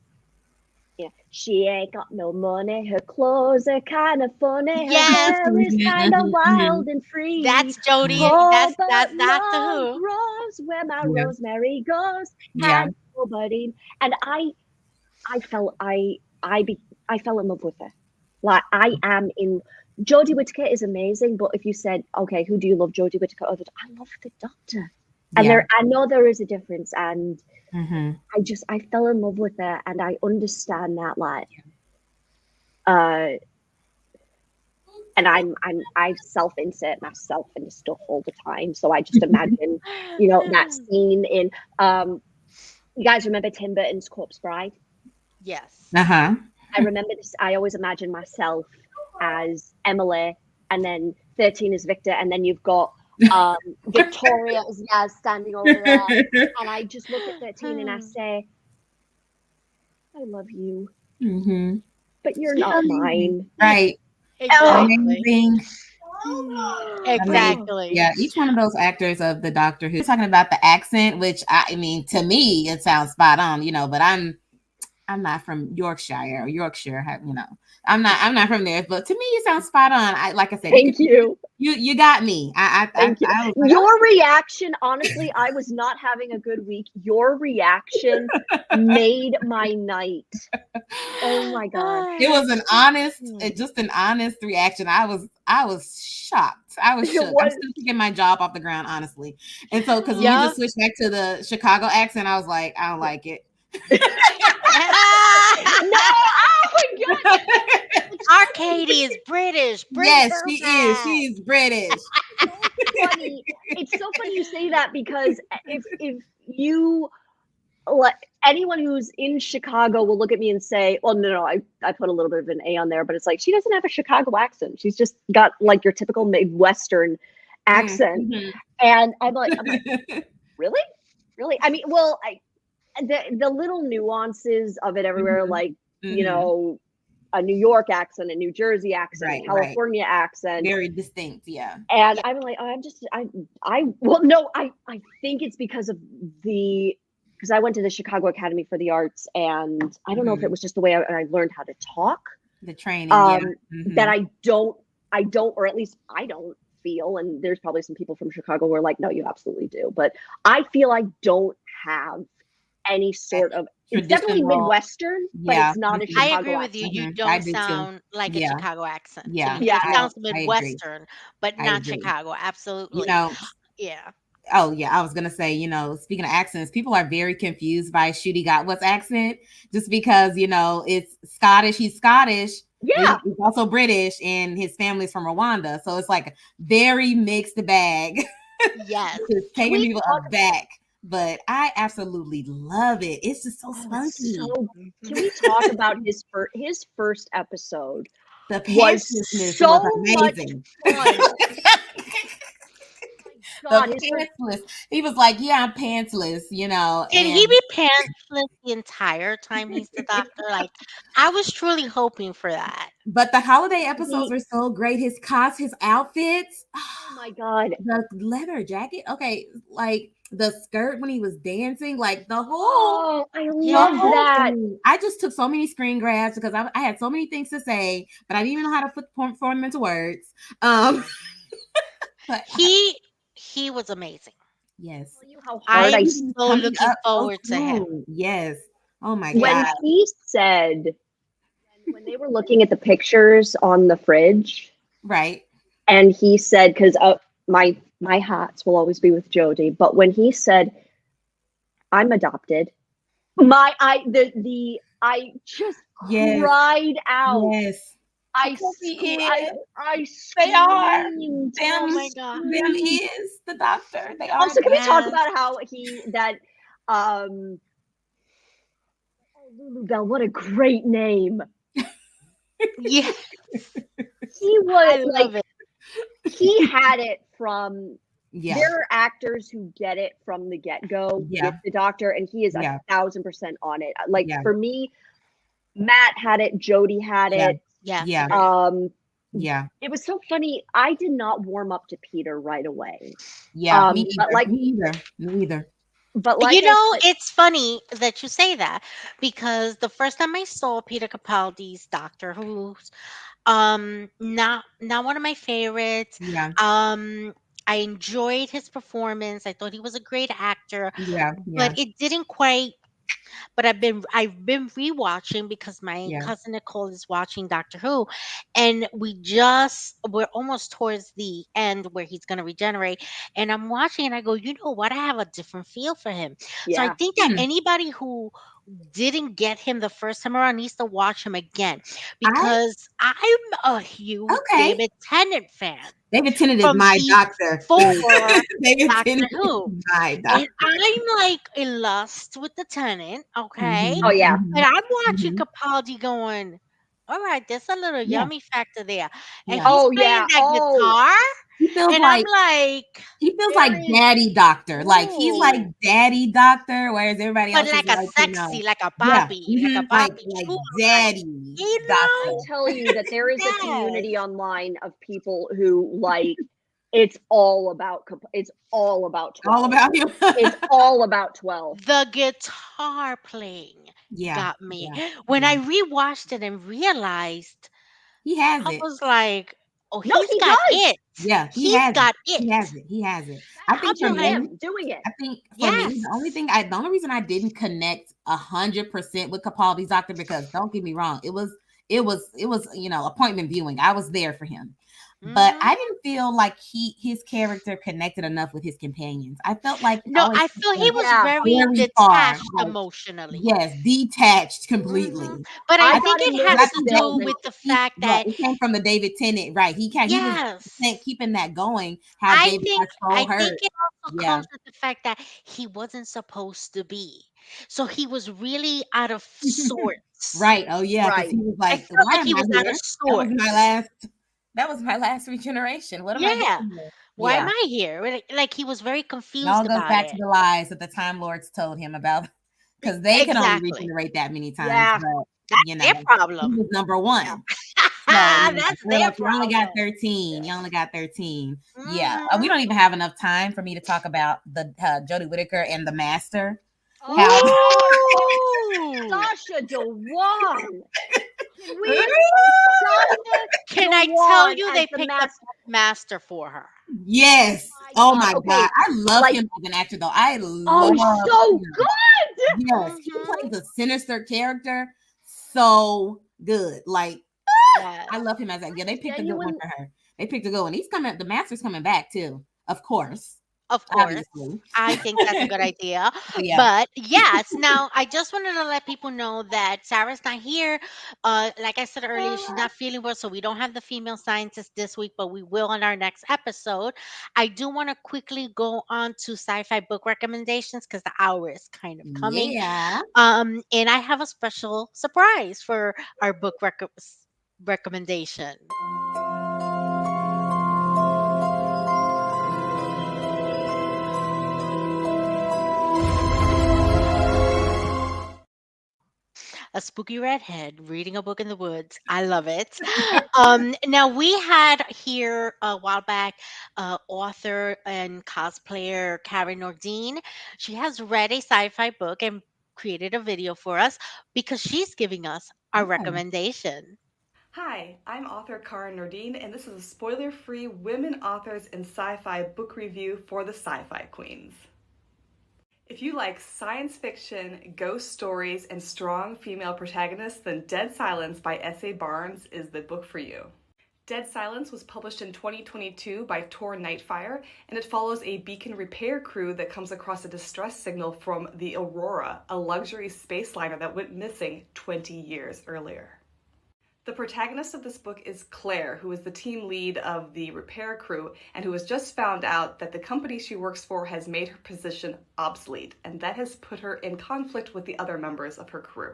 Yeah, she ain't got no money. Her clothes are kind of funny. Her Yes, hair is kind of wild and free. that's Jody. Oh, but That's love who. grows where my Yeah. rosemary goes. Yeah. Had nobody, and I fell in love with her. Like I am in. Jody Whittaker is amazing, but if you said, okay, who do you love, Jody Whittaker? I love the Doctor, and Yeah. I know there is a difference, and Mm-hmm. I fell in love with her, and I understand that, like, and I self-insert myself into stuff all the time, so I just imagine, that scene in, you guys remember Tim Burton's Corpse Bride? Yes. Uh-huh. I remember this. I always imagine myself as Emily, and then 13 is Victor, and then you've got Victoria as Yaz standing over there, and I just look at 13 and I say, I love you, Mm-hmm. but you're not mine. Right. Exactly. Amazing. Exactly. Yeah, each one of those actors of the Doctor Who. Talking about the accent, which I mean, to me, it sounds spot on, but I'm not from Yorkshire or Yorkshire, I'm not from there, but to me, it sounds spot on. Like I said, Thank you. You got me. Thank you. I was like, Your reaction, honestly, I was not having a good week. Your reaction made my night. Oh my God. it was just an honest reaction. I was shocked. I was shook. I'm still taking my job off the ground, honestly. And so, because when you just switched back to the Chicago accent, I was like, I don't like it. No, oh my God. Our Katie is British. Yes, she is. She's British. Funny. It's so funny you say that, because if you, like, anyone who's in Chicago will look at me and say, well, no, I put a little bit of an A on there, but it's like, she doesn't have a Chicago accent. She's just got like your typical Midwestern accent. Mm-hmm. And I'm like, really? I mean, well, the little nuances of it everywhere, Mm-hmm. like, a New York accent, a New Jersey accent, Right, a California accent. Very distinct, yeah. And I'm like, I think it's because of because I went to the Chicago Academy for the Arts, and I don't know if it was just the way I learned how to talk. The training, that I don't, or at least I don't feel, and there's probably some people from Chicago who are like, no, you absolutely do. But I feel I don't have any sort of, it's definitely Midwestern, but it's not a Chicago I agree with accent. you. You don't sound like a Chicago accent. Yeah. It sounds Midwestern, but not Chicago. Absolutely. Yeah. Oh, yeah. I was going to say, speaking of accents, people are very confused by Shooty Got What's accent, just because, it's Scottish. He's Scottish. Yeah. He's also British, and his family's from Rwanda. So it's like a very mixed bag. Yes. It's taking people aback. But I absolutely love it. It's just so spunky. Can we talk about his first episode? The pantslessness was amazing. God, pantsless. He was like, yeah, I'm pantsless, Can he be pantsless the entire time he's the Doctor? Like, I was truly hoping for that. But the holiday episodes were so great. His outfits. Oh my God. The leather jacket. Okay, like the skirt when he was dancing, like the whole. Oh, I love that. I just took so many screen grabs because I had so many things to say, but I didn't even know how to form them into words. But he was amazing. Yes. I'm so looking forward to him. Yes. Oh my God. When he said, when they were looking at the pictures on the fridge, right? And he said, because my hearts will always be with Jody, but when he said, I'm adopted, I just cried out. Yes. I they are. Oh my God. Them is the Doctor. They are. Also, can we talk about how Lulu Bell, what a great name. Yeah. He was like, he had it from, there are actors who get it from the get-go with the Doctor, and he is 1,000% on it. Like for me, Matt had it, Jody had it. Yeah. It was so funny. I did not warm up to Peter right away. Yeah, me either. Me either. But like You I know, said, it's funny that you say that because the first time I saw Peter Capaldi's Doctor Who, not one of my favorites. Yeah, Um, I enjoyed his performance. I thought he was a great actor, yeah, but yeah, it didn't quite. But I've been rewatching because my yeah. cousin Nicole is watching Doctor Who, and we're almost towards the end where he's gonna regenerate, and I'm watching and I go, you know what? I have a different feel for him. So I yeah. think that Hmm. anybody who didn't get him the first time around needs to watch him again I because I'm a huge okay. David Tennant fan David Tennant is from my doctor. before David Doctor Tennant is Who. my And doctor. I'm like in lust with the Tenant, okay? Oh Mhm, yeah. But mhm, I'm watching mhm. Capaldi going, all right, there's a little Yeah, yummy factor there. And yeah. he's Oh playing yeah. that Oh, guitar, He feels and I'm like like, he feels there like is, daddy doctor. Like he's like ooh, daddy doctor, whereas everybody but else is like a like, sexy, yeah, like a papi like chulo, like, daddy you I doctor. know? tell you that there is a Yes. community online of people who like it's all about it's all about All 12. about him. It's all about 12. The guitar playing Yeah, got me. yeah, When yeah. I rewatched it and realized, He has I it. was like, oh, No, he's he got does. it. Yeah, he He's has it. got it. He has it. He has it. I That think has for to be me, him doing it. I think for me, Yes. the only reason I didn't connect 100% with Capaldi's doctor, because don't get me wrong, it was appointment viewing. I was there for him, but Hmm. I didn't feel like his character connected enough with his companions. I felt like he No, always I took feel he them was Yeah. very very far. detached Like emotionally. yes, detached Hmm. completely. But I I I think got think him it more has that's to the do Velvet. with the fact right. that, It came from the David Tennant, right? He was yes, keeping that going. How David got so I hurt. think it also Yeah. comes with the fact that he wasn't supposed to be. So he was really out of sorts. Right. Oh yeah, because Right. he was I like, felt "Why like am he I was out of here? That was my sorts. last. That was my last regeneration. What am I Yeah. doing here?" Why am Yeah. I here? Like he was very It all confused goes about back to it. the lies that the Time Lords told him about, because they can only Exactly. regenerate that many times. Yeah. But That's their he problem. was number Yeah. one. So That's they're their like, "You only got problem. 13. You only got 13." Yeah. We Hmm. don't even have enough time for me to talk about the Jody Whittaker and the Master. How Ooh. Sasha Dewan. Can we Sasha Can I tell Dewan you as they the picked the master? best master for her? yes. My Oh God. my Okay. God. I love Like, him as an actor, though. I oh, love he's so him. good. Yes. He Hmm. plays a sinister character so good. Like, I Yes. love him as that. Yeah, they picked a good one Genuine. for her. They picked a good one. He's coming, the Master's coming back too, of course. Of course. Obviously. I think that's a good idea. But yeah. But yes, now I just wanted to let people know that Sarah's not here. Like I said earlier, she's not feeling well, so we don't have the female scientist this week, but we will on our next episode. I do want to quickly go on to sci-fi book recommendations because the hour is kind of coming. Yeah. And I have a special surprise for our book recommendation. A spooky redhead reading a book in the woods. I love it. Now we had here a while back author and cosplayer Karen Nordine. She has read a sci-fi book and created a video for us because she's giving us our Yeah. recommendation. Hi, I'm author Karen Nordine, and this is a spoiler free women authors in sci fi book review for the Sci-Fi Queens. If you like science fiction, ghost stories, and strong female protagonists, then Dead Silence by S.A. Barnes is the book for you. Dead Silence was published in 2022 by Tor Nightfire, and it follows a beacon repair crew that comes across a distress signal from the Aurora, a luxury space liner that went missing 20 years earlier. The protagonist of this book is Claire, who is the team lead of the repair crew and who has just found out that the company she works for has made her position obsolete, and that has put her in conflict with the other members of her crew.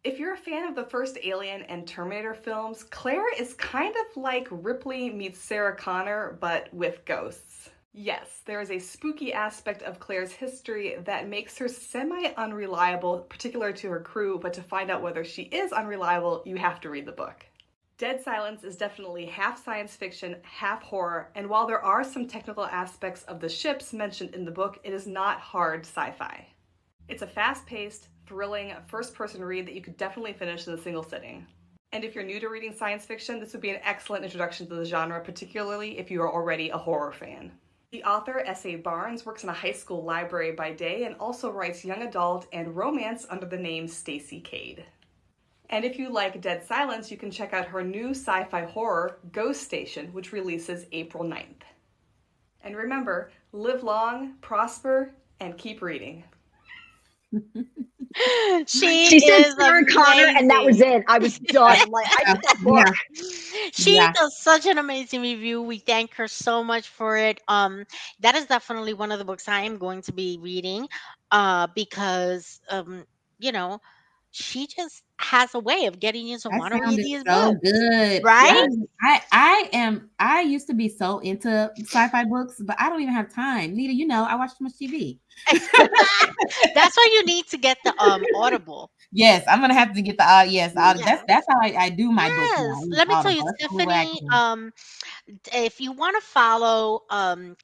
If you're a fan of the first Alien and Terminator films, Claire is kind of like Ripley meets Sarah Connor, but with ghosts. Yes, there is a spooky aspect of Claire's history that makes her semi-unreliable, particular to her crew, but to find out whether she is unreliable, you have to read the book. Dead Silence is definitely half science fiction, half horror, and while there are some technical aspects of the ships mentioned in the book, it is not hard sci-fi. It's a fast-paced, thrilling, first-person read that you could definitely finish in a single sitting. And if you're new to reading science fiction, this would be an excellent introduction to the genre, particularly if you are already a horror fan. The author, S.A. Barnes, works in a high school library by day and also writes young adult and romance under the name Stacy Cade. And if you like Dead Silence, you can check out her new sci-fi horror, Ghost Station, which releases April 9th. And remember, live long, prosper, and keep reading. She She said is Sarah Connor, and that was amazing. it. I was done. I'm like, I did that book. She Yeah. does such an amazing review. We thank her so much for it. That is definitely one of the books I am going to be reading, because you know, she just has a way of getting you to That want to read sounded these so books, good. right? I used to be so into sci-fi books, but I don't even have time. Nita, I watch too much TV. That's why you need to get the Audible. Yes, I'm gonna have to get the yes. Yeah. That's how I do my books now. I Yes. use Let me tell Audible. you, That's the only way I Tiffany, can. if you want to follow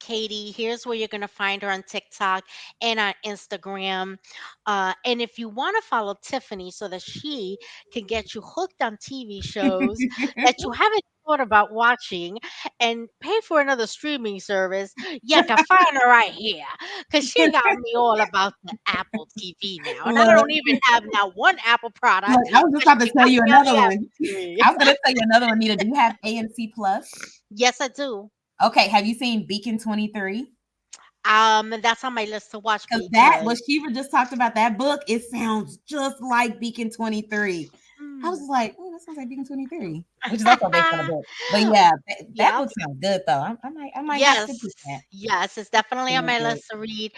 Katie, here's where you're going to find her on TikTok and on Instagram. And if you want to follow Tiffany so that she can get you hooked on TV shows that you haven't thought about watching and pay for another streaming service, you can find her right here because she got me all about the Apple TV now. And I Look, don't even have now one Apple product, look, I was just but about to she tell got you me on another the one. Apple TV. I was gonna tell you another one, Nita. Do you have ANC Plus? Yes, I do. Okay, have you seen Beacon 23? That's on my list to watch Because that because what Shiva just talked about, that book, it sounds just like Beacon 23. I was mm, like, oh, that sounds like Beacon 23, which is also based on a book. But yeah, that yep. book sounds good though. I might have to Yes. do that. Yes, it's definitely on Sounds my good. list to read,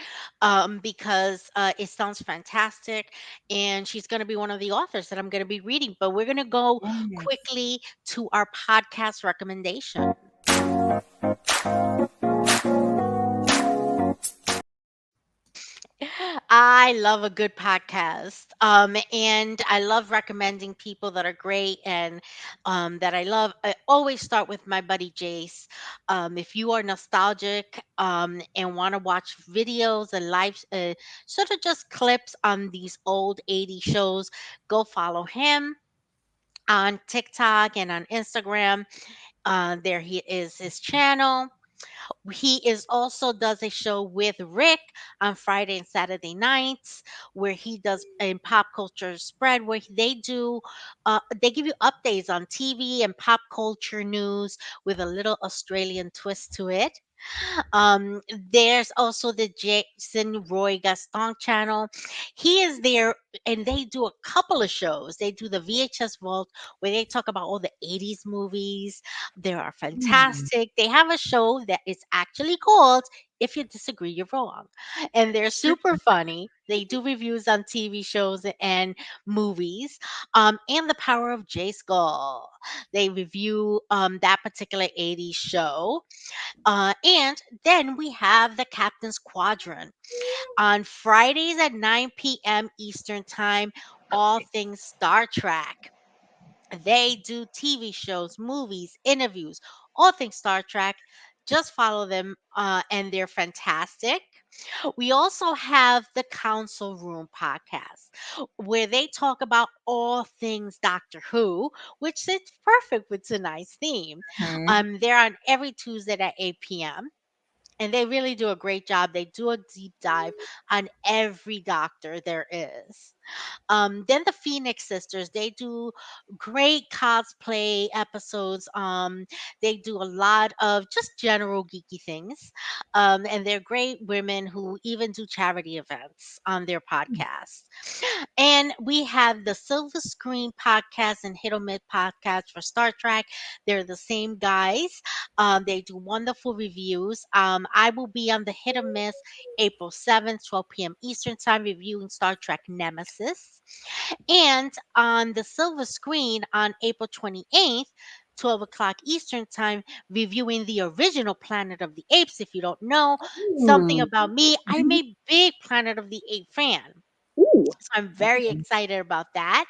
because it sounds fantastic, and she's going to be one of the authors that I'm going to be reading. But we're going to go Yes. quickly to our podcast recommendation. I love a good podcast. And I love recommending people that are great and that I love. I always start with my buddy Jace. If you are nostalgic and want to watch videos and live, sort of just clips on these old 80s shows, go follow him on TikTok and on Instagram. There he is, his channel. He is also does a show with Rick on Friday and Saturday nights where he does in pop culture spread where they give you updates on TV and pop culture news with a little Australian twist to it. Um, there's also the Jason Roy Gaston channel. He is there, and they do a couple of shows. They do the VHS Vault where they talk about all the 80s movies. They are Mm. fantastic. They have a show that is actually called If You Disagree, You're Wrong. And they're super funny. They do reviews on TV shows and movies. And The Power of Jay Skull. They review that particular 80s show. And then we have the Captain's Quadrant on Fridays at 9 p.m. Eastern Time, all things Star Trek. They do TV shows, movies, interviews, all things Star Trek. Just follow them, and they're fantastic. We also have the Council Room podcast, where they talk about all things Doctor Who, which is perfect with tonight's theme. Mhm. They're on every Tuesday at 8 p.m. And they really do a great job. They do a deep dive on every doctor there is. Then the Phoenix Sisters, they do great cosplay episodes. They do a lot of just general geeky things. And they're great women who even do charity events on their podcast. And we have the Silver Screen podcast and Hit or Miss podcast for Star Trek. They're the same guys. They do wonderful reviews. I will be on the Hit or Miss April 7th, 12 p.m. Eastern Time, reviewing Star Trek Nemesis. And on the Silver Screen on April 28th, 12 o'clock Eastern Time, reviewing the original Planet of the Apes. If you don't know something Ooh. about me, I'm a big Planet of the Apes fan. So I'm very excited about that.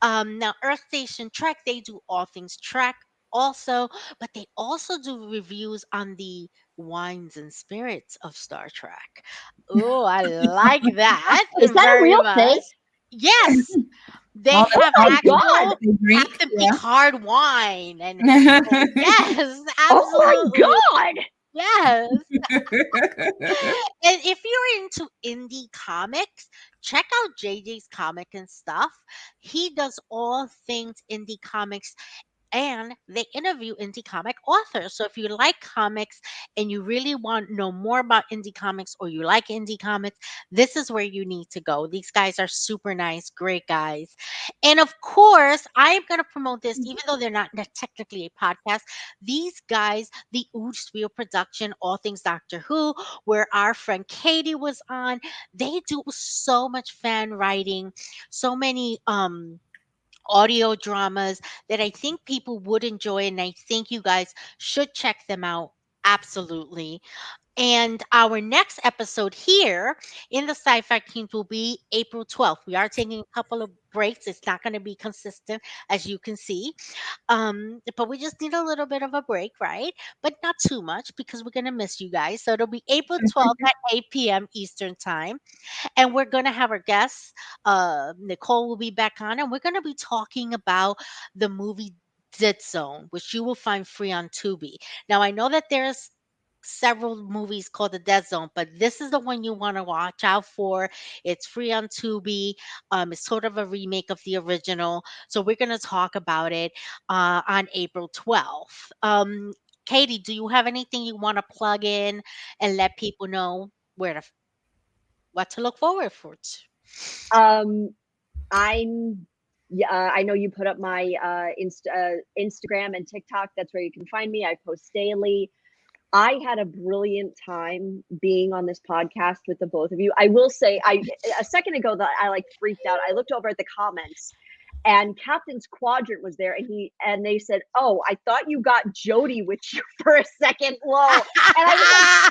Now, Earth Station Trek, they do all things Trek also, but they also do reviews on the wines and spirits of Star Trek. Oh, I like that Is that a very real thing? much. Yes, they All the have my spices God. actual that they drink. Captain Yeah. Picard wine, and yes, Oh my absolutely, God. yes. And if you're into indie comics, check out JJ's comic and stuff. He does all things indie comics and they interview indie comic authors. So if you like comics and you really want to know more about indie comics or you like indie comics, this is where you need to go. These guys are super nice, great guys. And of course, I'm going to promote this, even though they're not technically a podcast. These guys, the Oodspiel production, All Things Doctor Who, where our friend Katie was on, they do so much fan writing, so many audio dramas that I think people would enjoy, and I think you guys should check them out. Absolutely. And our next episode here in the Sci-Fi Queens will be April 12th. We are taking a couple of breaks. It's not going to be consistent, as you can see. But we just need a little bit of a break, right? But not too much because we're going to miss you guys. So it'll be April 12th at 8 p.m. Eastern Time. And we're going to have our guests. Nicole will be back on, and we're going to be talking about the movie Dead Zone, which you will find free on Tubi. Now, I know that there's several movies called the Dead Zone, but this is the one you want to watch out for. It's free on Tubi. It's sort of a remake of the original. So we're going to talk about it on April 12th. Katie, do you have anything you want to plug in and let people know where to what to look forward for? I'm I know you put up my Instagram and TikTok. That's where you can find me. I post daily. I had a brilliant time being on this podcast with the both of you. I will say, a second ago that I like freaked out. I looked over at the comments, and Captain's Quadrant was there, and they said, "Oh, I thought you got Jody with you for a second." Whoa! And I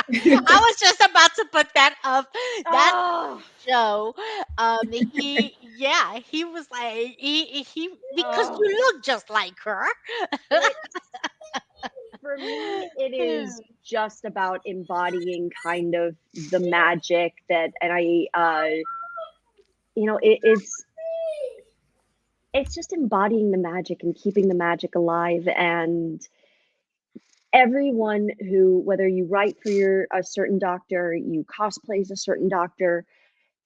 was I was just about to put that up. like, That "Oh, Joe, he was like he because oh." you look just like her. For me, it is just about embodying kind of the magic that, and it's just embodying the magic and keeping the magic alive. And everyone who, whether you write for a certain doctor, you cosplay as a certain doctor,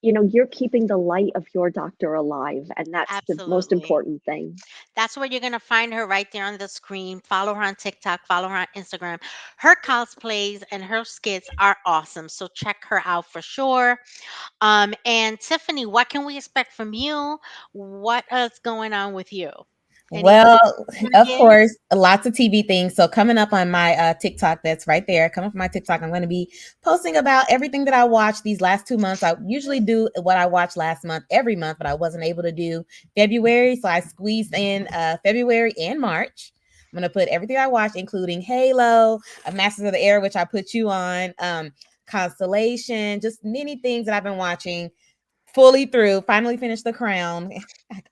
you're keeping the light of your doctor alive, and that's the most Absolutely. important thing. That's where you're gonna find her right there on the screen. Follow her on TikTok, follow her on Instagram. Her cosplays and her skits are awesome. So check her out for sure. And Tiffany, what can we expect from you? What is going on with you? Well, of give? course, lots of TV things. So coming up on my TikTok, that's right there. Coming up on my TikTok, I'm going to be posting about everything that I watched these last 2 months. I usually do what I watched last month every month, but I wasn't able to do February, so I squeezed in February and March. I'm going to put everything I watched, including Halo, Masters of the Air, which I put you on, Constellation, just many things that I've been watching fully through. Finally finished The Crown.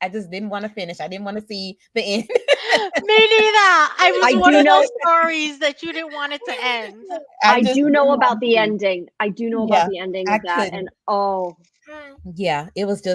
I just didn't want to finish. I didn't want to see the end. Me neither. I was I one do of know- those stories that you didn't want it to end. I just do know didn't about want the to. ending. I do know Yeah, about the ending I of that, couldn't. and oh, Yeah, it was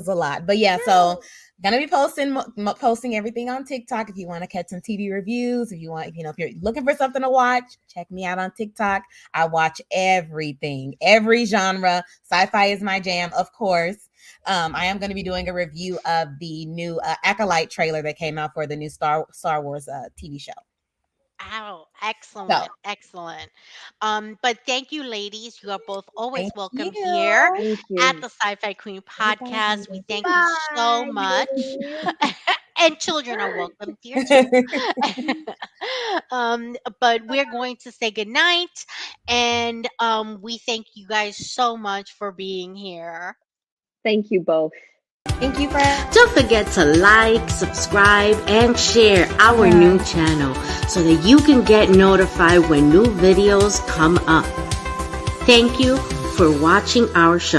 a lot. But yeah, so gonna be posting everything on TikTok. If you want to catch some TV reviews, if you're looking for something to watch, check me out on TikTok. I watch everything, every genre. Sci-fi is my jam, of course. I am going to be doing a review of the new Acolyte trailer that came out for the new Star Wars TV show. Oh, excellent, excellent. But thank you, ladies. You are both always Thank welcome you. here thank you. at the Sci-Fi Queen podcast. We thank you so Bye, much. Jodie. And children are welcome here too. But we're going to say goodnight, and we thank you guys so much for being here. Thank you both. Thank you, friend. Don't forget to like, subscribe, and share our new channel so that you can get notified when new videos come up. Thank you for watching our show.